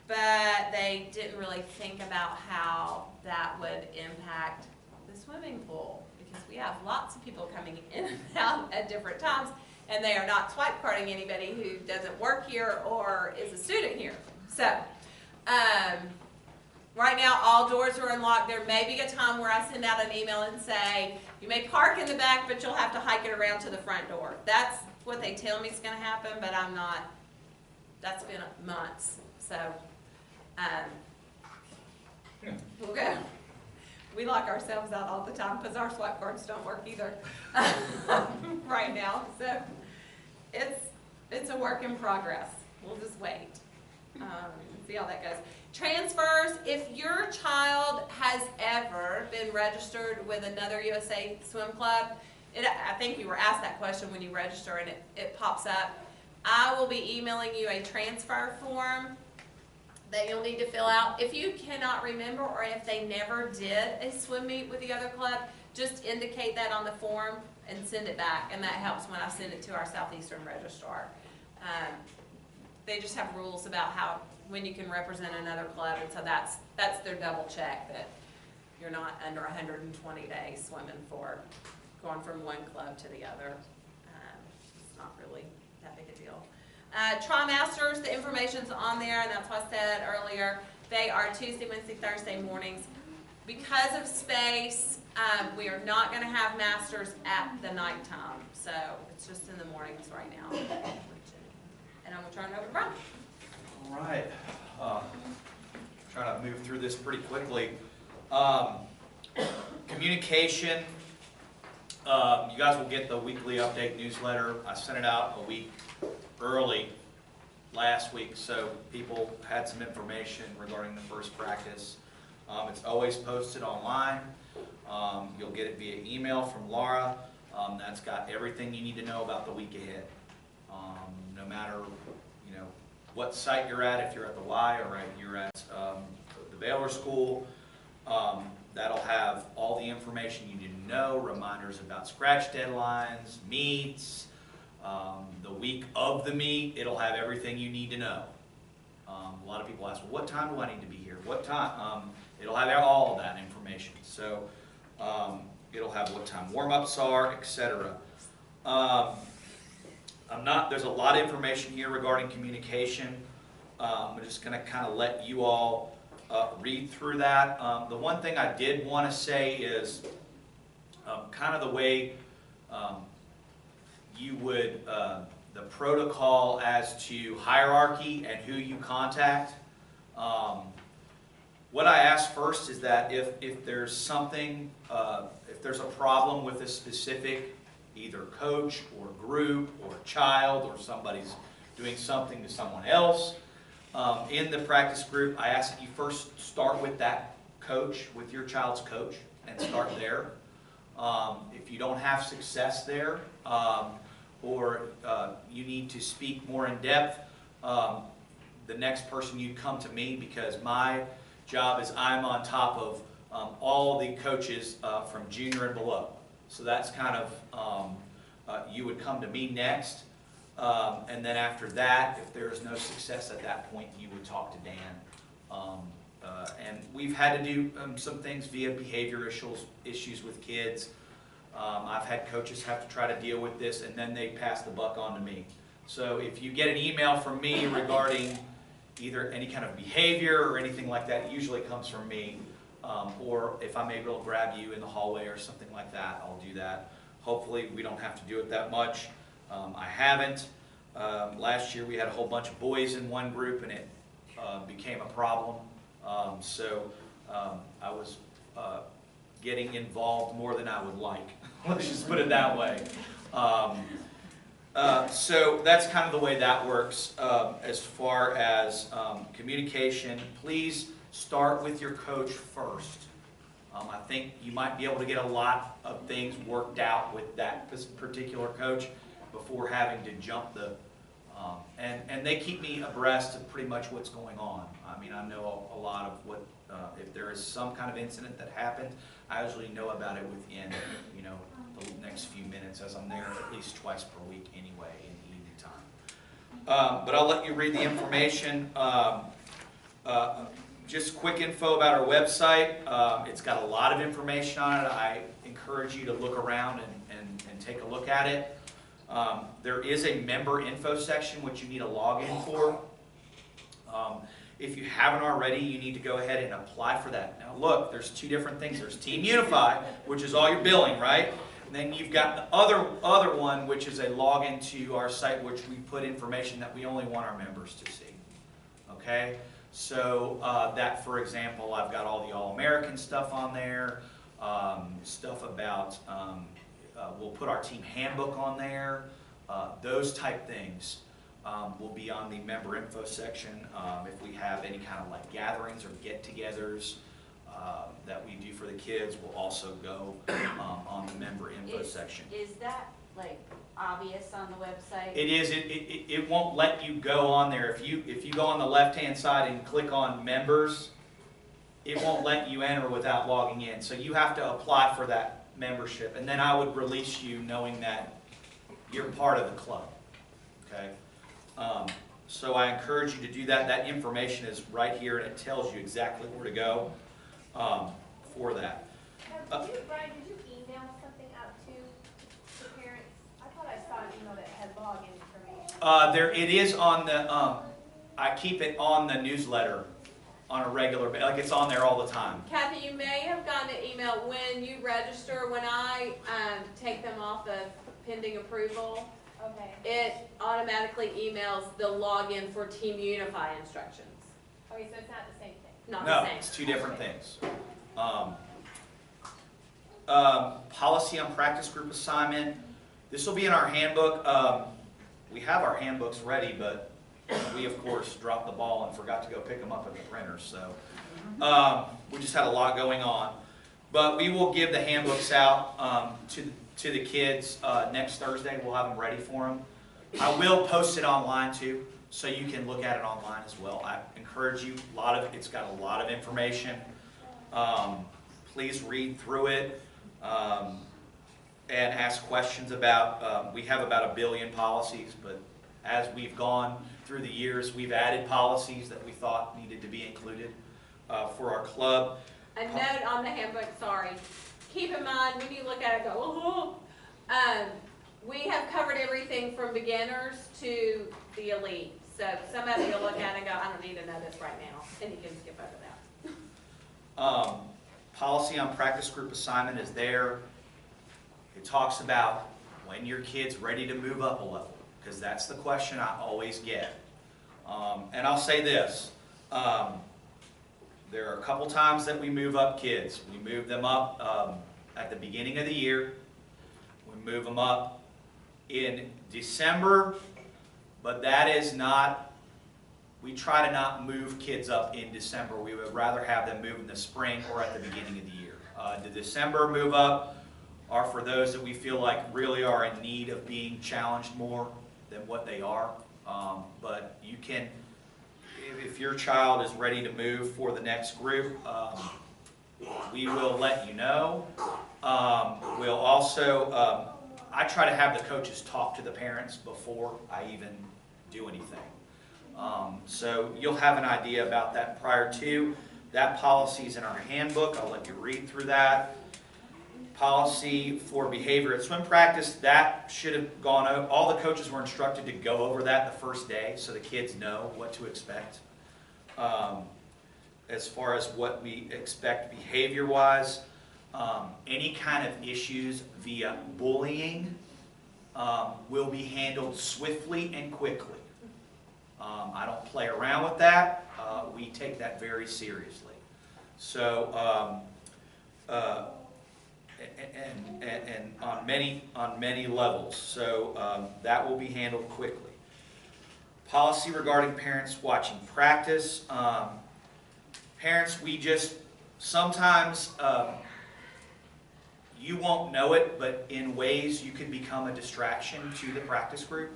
But they didn't really think about how that would impact the swimming pool, because we have lots of people coming in and out at different times, and they are not swipe carding anybody who doesn't work here or is a student here. So, right now all doors are unlocked. There may be a time where I send out an email and say, you may park in the back, but you'll have to hike it around to the front door. That's what they tell me is going to happen, but I'm not, that's been months. So, we'll go. We lock ourselves out all the time because our swipe cards don't work either right now. So it's a work in progress. We'll just wait and see how that goes. Transfers, if your child has ever been registered with another USA Swim Club, I think you were asked that question when you register and it pops up. I will be emailing you a transfer form that you'll need to fill out. If you cannot remember or if they never did a swim meet with the other club, just indicate that on the form and send it back, and that helps when I send it to our Southeastern registrar. They just have rules about when you can represent another club, and so that's their double check that you're not under 120 days swimming for going from one club to the other. It's not really that big a deal. Trimasters, the information's on there, and that's what I said earlier. They are Tuesday, Wednesday, Thursday mornings. Because of space, we are not going to have masters at the nighttime, so it's just in the mornings right now. And I'm going to turn it over to Brian. All right. Trying to move through this pretty quickly. Communication. You guys will get the weekly update newsletter. I sent it out a week early last week, so people had some information regarding the first practice. It's always posted online. You'll get it via email from Laura. That's got everything you need to know about the week ahead. No matter what site you're at, if you're at the Y or you're at the Baylor school, that'll have all the information you need to know, reminders about scratch deadlines, meets, the week of the meet. It'll have everything you need to know. A lot of people ask, well, what time do I need to be here? What time? It'll have all of that information. So it'll have what time warm-ups are, etc. There's a lot of information here regarding communication. I'm just going to kind of let you all read through that. The one thing I did want to say is kind of the way you would, the protocol as to hierarchy and who you contact. What I ask first is that if there's something, if there's a problem with a specific either coach or group or child, or somebody's doing something to someone else in the practice group, I ask that you first start with that coach, with your child's coach, and start there. If you don't have success there, or you need to speak more in depth, the next person you come to me, because my job is I'm on top of all the coaches from junior and below. So that's kind of, you would come to me next, and then after that, if there is no success at that point, you would talk to Dan. And we've had to do some things via behavior issues with kids. I've had coaches have to try to deal with this, and then they pass the buck on to me. So if you get an email from me regarding either any kind of behavior or anything like that, it usually comes from me. Or if I'm able to grab you in the hallway or something like that, I'll do that. Hopefully we don't have to do it that much. I haven't. Last year we had a whole bunch of boys in one group, and it became a problem. So I was getting involved more than I would like. Let's just put it that way. So that's kind of the way that works. As far as communication, please start with your coach first. I think you might be able to get a lot of things worked out with that particular coach before having to jump the... and they keep me abreast of pretty much what's going on. I mean, I know a lot of what... if there is some kind of incident that happened, I usually know about it within, the next few minutes, as I'm there at least twice per week anyway in the evening time. But I'll let you read the information. Just quick info about our website. It's got a lot of information on it. I encourage you to look around and take a look at it. There is a member info section which you need a login for. If you haven't already, you need to go ahead and apply for that. Now look, there's two different things. There's Team Unify, which is all your billing, right? And then you've got the other one, which is a login to our site, which we put information that we only want our members to see. Okay? So that, for example, I've got all the All-American stuff on there, stuff about, we'll put our team handbook on there, those type things will be on the member info section. If we have any kind of like gatherings or get-togethers that we do for the kids, will also go on the member info section. Is that like obvious on the website? It is. It won't let you go on there. If you go on the left-hand side and click on members, it won't let you enter without logging in. So you have to apply for that membership, and then I would release you knowing that you're part of the club. Okay. So I encourage you to do that. That information is right here, and it tells you exactly where to go for that. Brian, did you email something out to the parents? I thought I saw an email that had login information. It is on the, I keep it on the newsletter on a regular basis, like it's on there all the time. Kathy, you may have gotten an email when you register. When I take them off of pending approval, Okay. it automatically emails the login for Team Unify instructions. Okay, so it's not the same thing. Not No, the same. it's two different things. Policy on practice group assignment. This will be in our handbook. We have our handbooks ready, but we, of course, dropped the ball and forgot to go pick them up at the printer. So we just had a lot going on. But we will give the handbooks out to the kids next Thursday. We'll have them ready for them. I will post it online too, so you can look at it online as well. I encourage you. It's got a lot of information. Please read through it and ask questions about. We have about 1 billion policies, but as we've gone through the years, we've added policies that we thought needed to be included for our club. A note on the handbook, sorry. Keep in mind, when you look at it, go, oh. We have covered everything from beginners to the elite. So some of you will look at it and go, I don't need to know this right now, and you can skip over that. Policy on practice group assignment is there. It talks about when your kid's ready to move up a level, because that's the question I always get. And I'll say this. There are a couple times that we move up kids. We move them up at the beginning of the year. We move them up in December, but that is not, we try to not move kids up in December. We would rather have them move in the spring or at the beginning of the year. The December move up are for those that we feel like really are in need of being challenged more than what they are. But you can, if your child is ready to move for the next group, we will let you know. We'll also, I try to have the coaches talk to the parents before I even do anything. So you'll have an idea about that prior to. That policy is in our handbook. I'll let you read through that. Policy for behavior at swim practice, that should have gone over. All the coaches were instructed to go over that the first day so the kids know what to expect. As far as what we expect behavior-wise, any kind of issues via bullying will be handled swiftly and quickly. I don't play around with that. We take that very seriously. So, and on many levels. So that will be handled quickly. Policy regarding parents watching practice. Parents, we just sometimes you won't know it, but in ways you could become a distraction to the practice group.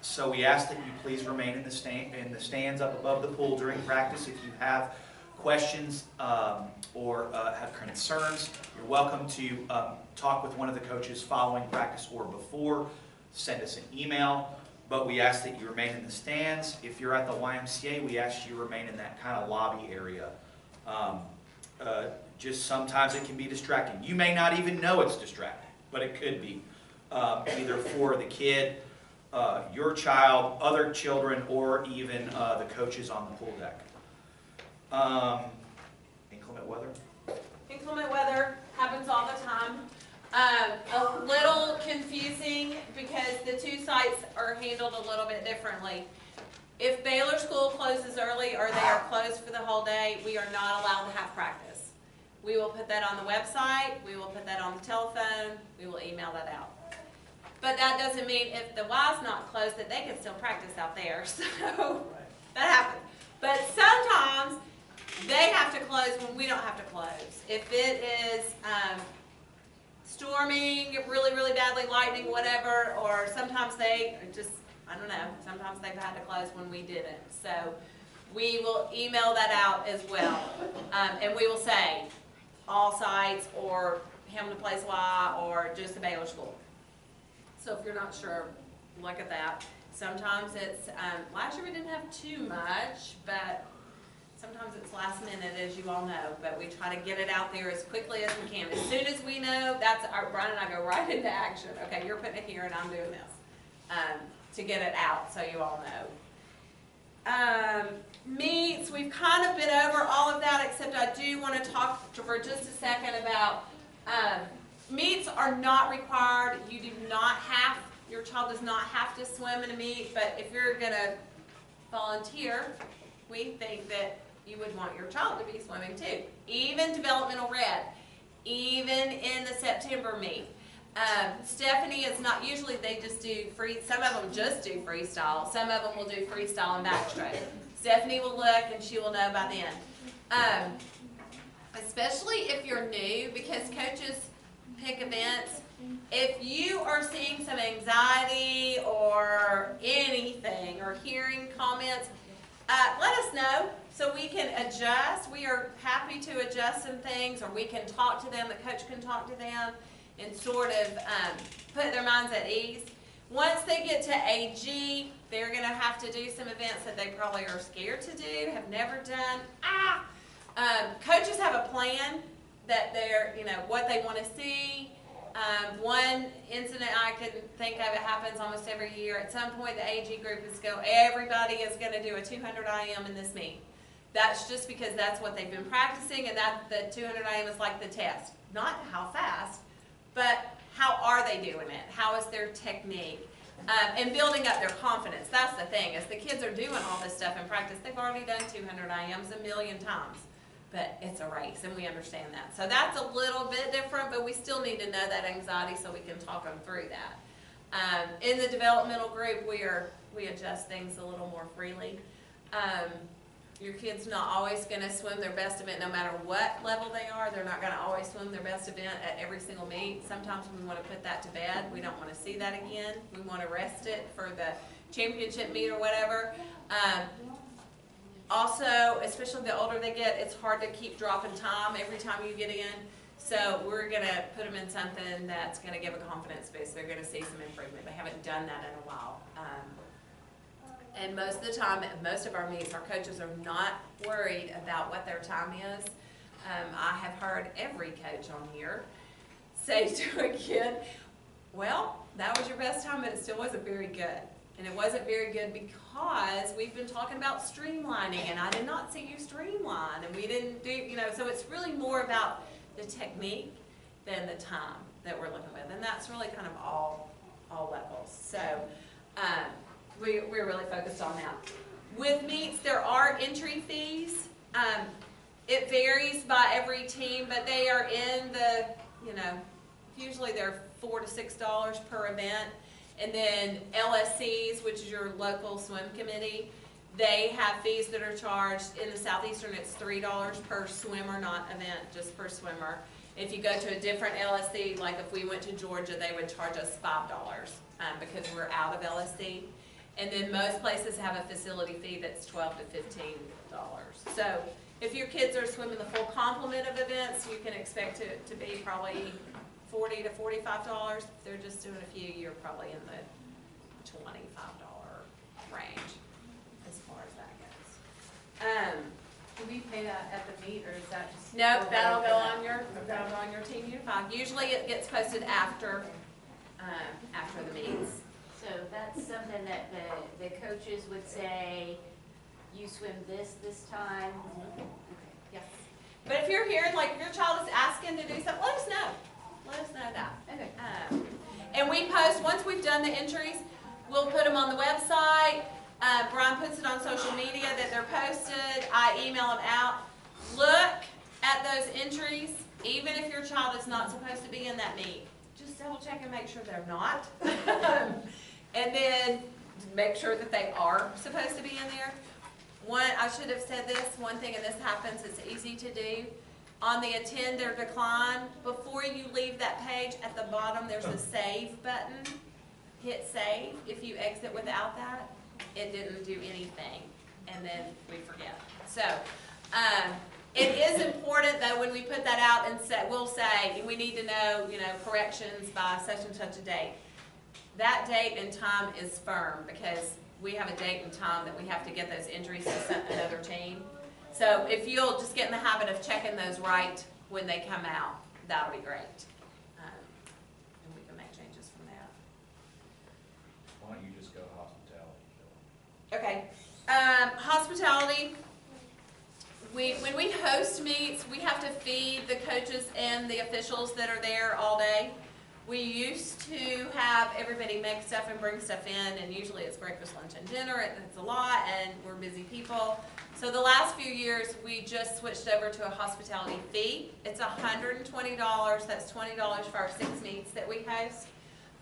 So we ask that you please remain in the stands up above the pool during practice. If you have questions or have concerns, you're welcome to talk with one of the coaches following practice or before. Send us an email, but we ask that you remain in the stands. If you're at the YMCA, we ask you to remain in that kind of lobby area. Just sometimes it can be distracting. You may not even know it's distracting, but it could be either for the kid, your child, other children, or even the coaches on the pool deck. Inclement weather? Inclement weather happens all the time. A little confusing because the two sites are handled a little bit differently. If Baylor School closes early or they are closed for the whole day, we are not allowed to have practice. We will put that on the website, we will put that on the telephone, we will email that out. But that doesn't mean if the Y's not closed that they can still practice out there, so that happens. But sometimes they have to close when we don't have to close. If it is storming really, really badly, lightning, whatever, or sometimes they just, I don't know, sometimes they've had to close when we didn't. So we will email that out as well. And we will say all sites or Hamilton Place Y or just the Baylor School. So if you're not sure, look at that. Sometimes it's, last year we didn't have too much, but sometimes it's last minute, as you all know. But we try to get it out there as quickly as we can. As soon as we know, that's our, Brian and I go right into action. Okay, you're putting it here and I'm doing this, to get it out so you all know. Meets, we've kind of been over all of that, except I do want to talk for just a second about meets are not required. You do not have, your child does not have to swim in a meet, but if you're going to volunteer, we think that you would want your child to be swimming too. Even developmental red, even in the September meet. Stephanie is not, usually they just do free, some of them just do freestyle, some of them will do freestyle and backstroke. Stephanie will look and she will know by then. Especially if you're new, because coaches pick events. If you are seeing some anxiety or anything or hearing comments, let us know so we can adjust. We are happy to adjust some things, or we can talk to them, the coach can talk to them and sort of put their minds at ease. Once they get to AG, they're going to have to do some events that they probably are scared to do, have never done. Coaches have a plan that they're, what they want to see. One incident I can think of, it happens almost every year. At some point, the AG group is everybody is going to do a 200 IM in this meet. That's just because that's what they've been practicing, and that the 200 IM is like the test. Not how fast, but how are they doing it? How is their technique? And building up their confidence. That's the thing, is the kids are doing all this stuff in practice. They've already done 200 IMs a million times. But it's a race, and we understand that. So that's a little bit different, but we still need to know that anxiety so we can talk them through that. In the developmental group, we adjust things a little more freely. Your kid's not always going to swim their best event no matter what level they are. They're not going to always swim their best event at every single meet. Sometimes we want to put that to bed. We don't want to see that again. We want to rest it for the championship meet or whatever. Also, especially the older they get, it's hard to keep dropping time every time you get in. So we're going to put them in something that's going to give a confidence boost. They're going to see some improvement. They haven't done that in a while. And most of the time, at most of our meets, our coaches are not worried about what their time is. I have heard every coach on here say to a kid, well, that was your best time, but it still wasn't very good. And it wasn't very good because we've been talking about streamlining, and I did not see you streamline, and we didn't do, so it's really more about the technique than the time that we're looking with. And that's really kind of all levels. So we're really focused on that. With meets, there are entry fees. It varies by every team, but they are in the, usually they're $4 to $6 per event. And then LSCs, which is your local swim committee, they have fees that are charged. In the Southeastern, it's $3 per swim or not event, just per swimmer. If you go to a different LSC, like if we went to Georgia, they would charge us $5 because we're out of LSC. And then most places have a facility fee that's $12 to $15. So if your kids are swimming the full complement of events, you can expect it to be probably $40 to $45. If they're just doing a few, you're probably in the $25 range as far as that goes. Do we pay that at the meet, or is that just? Nope, that'll go on your Team Unified. Usually it gets posted after the meets. So that's something that the coaches would say, you swim this time? Okay. Yes. But if you're hearing, like, if your child is asking to do something, let us know. Let us know that. Okay. And we post, once we've done the entries, we'll put them on the website. Brian puts it on social media that they're posted. I email them out. Look at those entries, even if your child is not supposed to be in that meet. Just double check and make sure they're not. And then make sure that they are supposed to be in there. I should have said this, one thing, and this happens, it's easy to do. On the attend or decline, before you leave that page, at the bottom, there's a save button. Hit save. If you exit without that, it didn't do anything, and then we forget. So, it is important though when we put that out and we'll say, we need to know, corrections by such and such a date. That date and time is firm because we have a date and time that we have to get those entries to another team. So if you'll just get in the habit of checking those right when they come out, that'll be great. And we can make changes from that. Why don't you just go hospitality? Okay, hospitality. When we host meets, we have to feed the coaches and the officials that are there all day. We used to have everybody make stuff and bring stuff in, and usually it's breakfast, lunch, and dinner. It's a lot, and we're busy people. So the last few years, we just switched over to a hospitality fee. It's $120. That's $20 for our 6 meets that we host.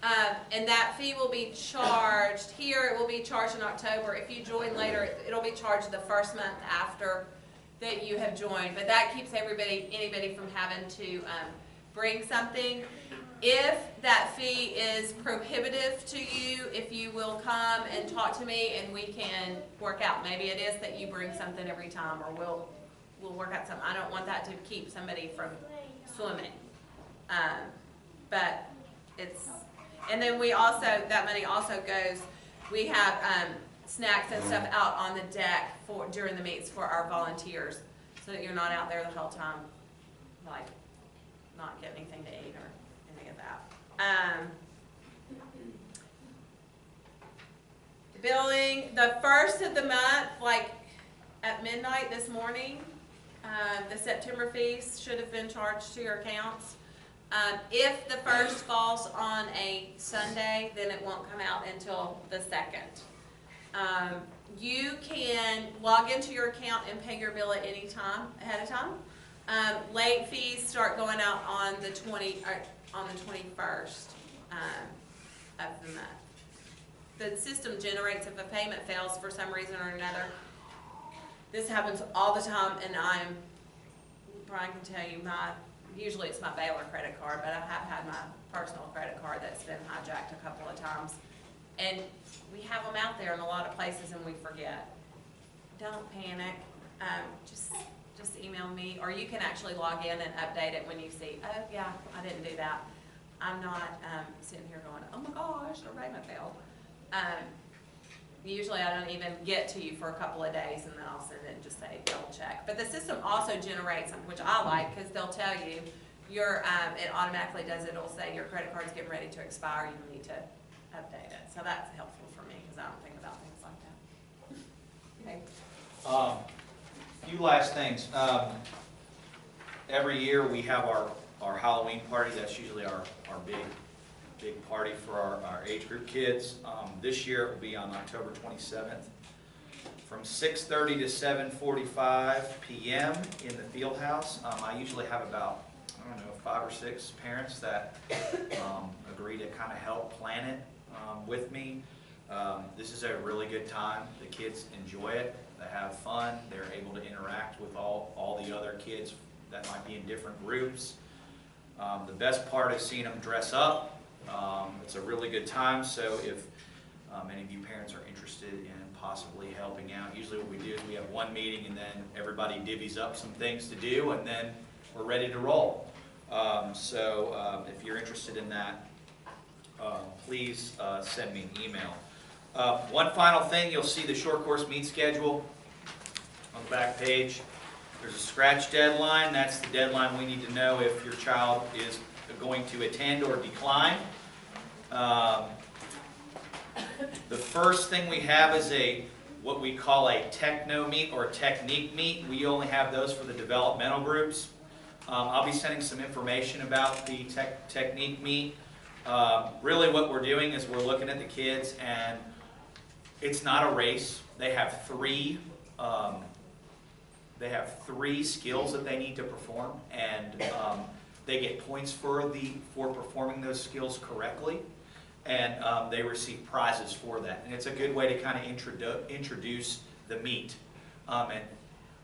And that fee will be charged here. It will be charged in October. If you join later, it'll be charged the first month after that you have joined. But that keeps anybody from having to bring something. If that fee is prohibitive to you, if you will come and talk to me and we can work out. Maybe it is that you bring something every time, or we'll work out something. I don't want that to keep somebody from swimming. But it's, and then we also, that money also goes, we have snacks and stuff out on the deck during the meets for our volunteers, so that you're not out there the whole time, like, not getting anything to eat or any of that. Billing, the first of the month, like at midnight this morning, the September fees should have been charged to your accounts. If the first falls on a Sunday, then it won't come out until the 2nd. You can log into your account and pay your bill at any time ahead of time. Late fees start going out on the 21st of the month. The system generates if a payment fails for some reason or another. This happens all the time, and Brian can tell you, usually it's my Baylor credit card, but I have had my personal credit card that's been hijacked a couple of times. And we have them out there in a lot of places and we forget. Don't panic. Just email me, or you can actually log in and update it when you see, oh yeah, I didn't do that. I'm not sitting here going, oh my gosh, the payment failed. Usually I don't even get to you for a couple of days, and then I'll send it and just say double check. But the system also generates, which I like, because they'll tell you, it automatically does it. It'll say your credit card's getting ready to expire, you need to update it. So that's helpful for me, because I don't think about things like that. Okay. A few last things. Every year we have our Halloween party. That's usually our big party for our age group kids. This year it will be on October 27th from 6:30 to 7:45 p.m. in the field house. I usually have about, 5 or 6 parents that agree to kind of help plan it with me. This is a really good time. The kids enjoy it. They have fun. They're able to interact with all the other kids that might be in different groups. The best part is seeing them dress up. It's a really good time, so if any of you parents are interested in possibly helping out, usually what we do is we have one meeting and then everybody divvies up some things to do, and then we're ready to roll. If you're interested in that, please send me an email. One final thing, you'll see the short course meet schedule on the back page. There's a scratch deadline. That's the deadline we need to know if your child is going to attend or decline. The first thing we have is what we call a techno meet or a technique meet. We only have those for the developmental groups. I'll be sending some information about the technique meet. Really what we're doing is we're looking at the kids and It's not a race. They have three skills that they need to perform, and they get points for performing those skills correctly, and they receive prizes for that. And it's a good way to kind of introduce the meet. And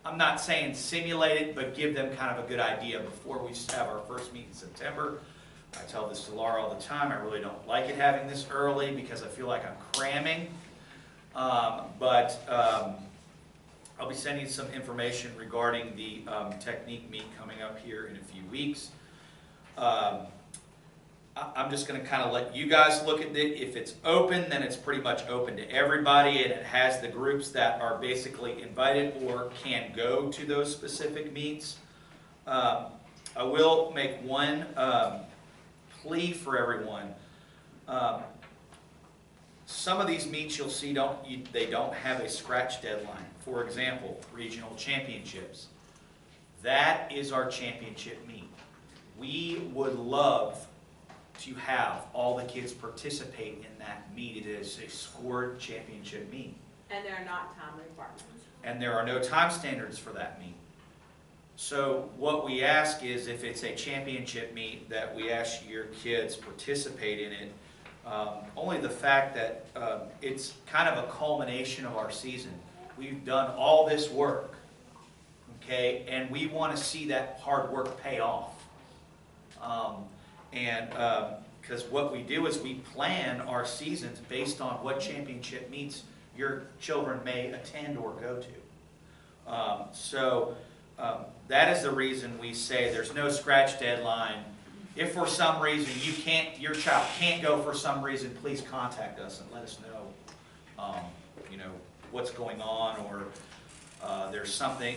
I'm not saying simulate it, but give them kind of a good idea before we have our first meet in September. I tell this to Laura all the time. I really don't like it having this early because I feel like I'm cramming. I'll be sending some information regarding the technique meet coming up here in a few weeks. I'm just going to kind of let you guys look at it. If it's open, then it's pretty much open to everybody, and it has the groups that are basically invited or can go to those specific meets. I will make one plea for everyone. Some of these meets you'll see they don't have a scratch deadline. For example, regional championships. That is our championship meet. We would love to have all the kids participate in that meet. It is a scored championship meet. And there are not time requirements. And there are no time standards for that meet. So what we ask is, if it's a championship meet, that we ask your kids participate in it. Only the fact that it's kind of a culmination of our season. We've done all this work, okay, and we want to see that hard work pay off. Because what we do is we plan our seasons based on what championship meets your children may attend or go to. That is the reason we say there's no scratch deadline. If for some reason your child can't go for some reason, please contact us and let us know, what's going on, or there's something,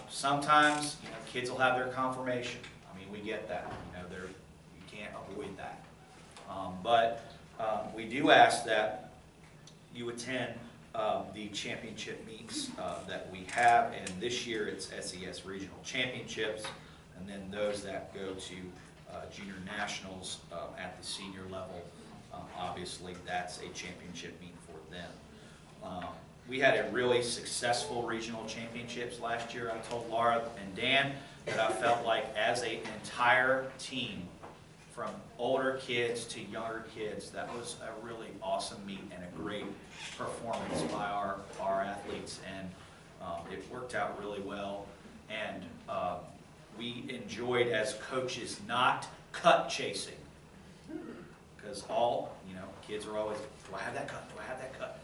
sometimes, kids will have their confirmation. I mean, we get that, you can't avoid that. But we do ask that you attend the championship meets that we have, and this year it's SES Regional Championships, and then those that go to junior nationals at the senior level. Obviously, that's a championship meet for them. We had a really successful regional championships last year. I told Laura and Dan that I felt like as an entire team, from older kids to younger kids, that was a really awesome meet and a great performance by our athletes, and it worked out really well. And we enjoyed, as coaches, not cut chasing, because kids are always, do I have that cut? Do I have that cut?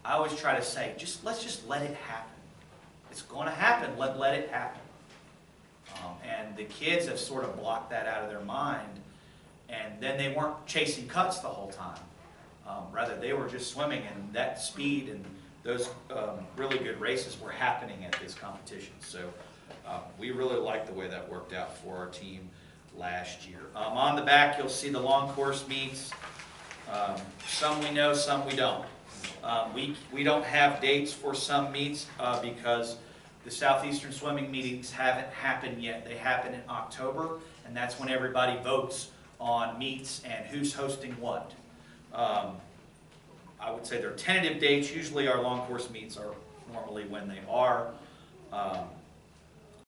I always try to say, let's just let it happen. It's going to happen. Let it happen. And the kids have sort of blocked that out of their mind, and then they weren't chasing cuts the whole time. Rather, they were just swimming, and that speed and those really good races were happening at this competition. So we really liked the way that worked out for our team last year. On the back, you'll see the long course meets. Some we know, some we don't. We don't have dates for some meets because the Southeastern swimming meetings haven't happened yet. They happen in October, and that's when everybody votes on meets and who's hosting what. I would say they're tentative dates. Usually our long course meets are normally when they are.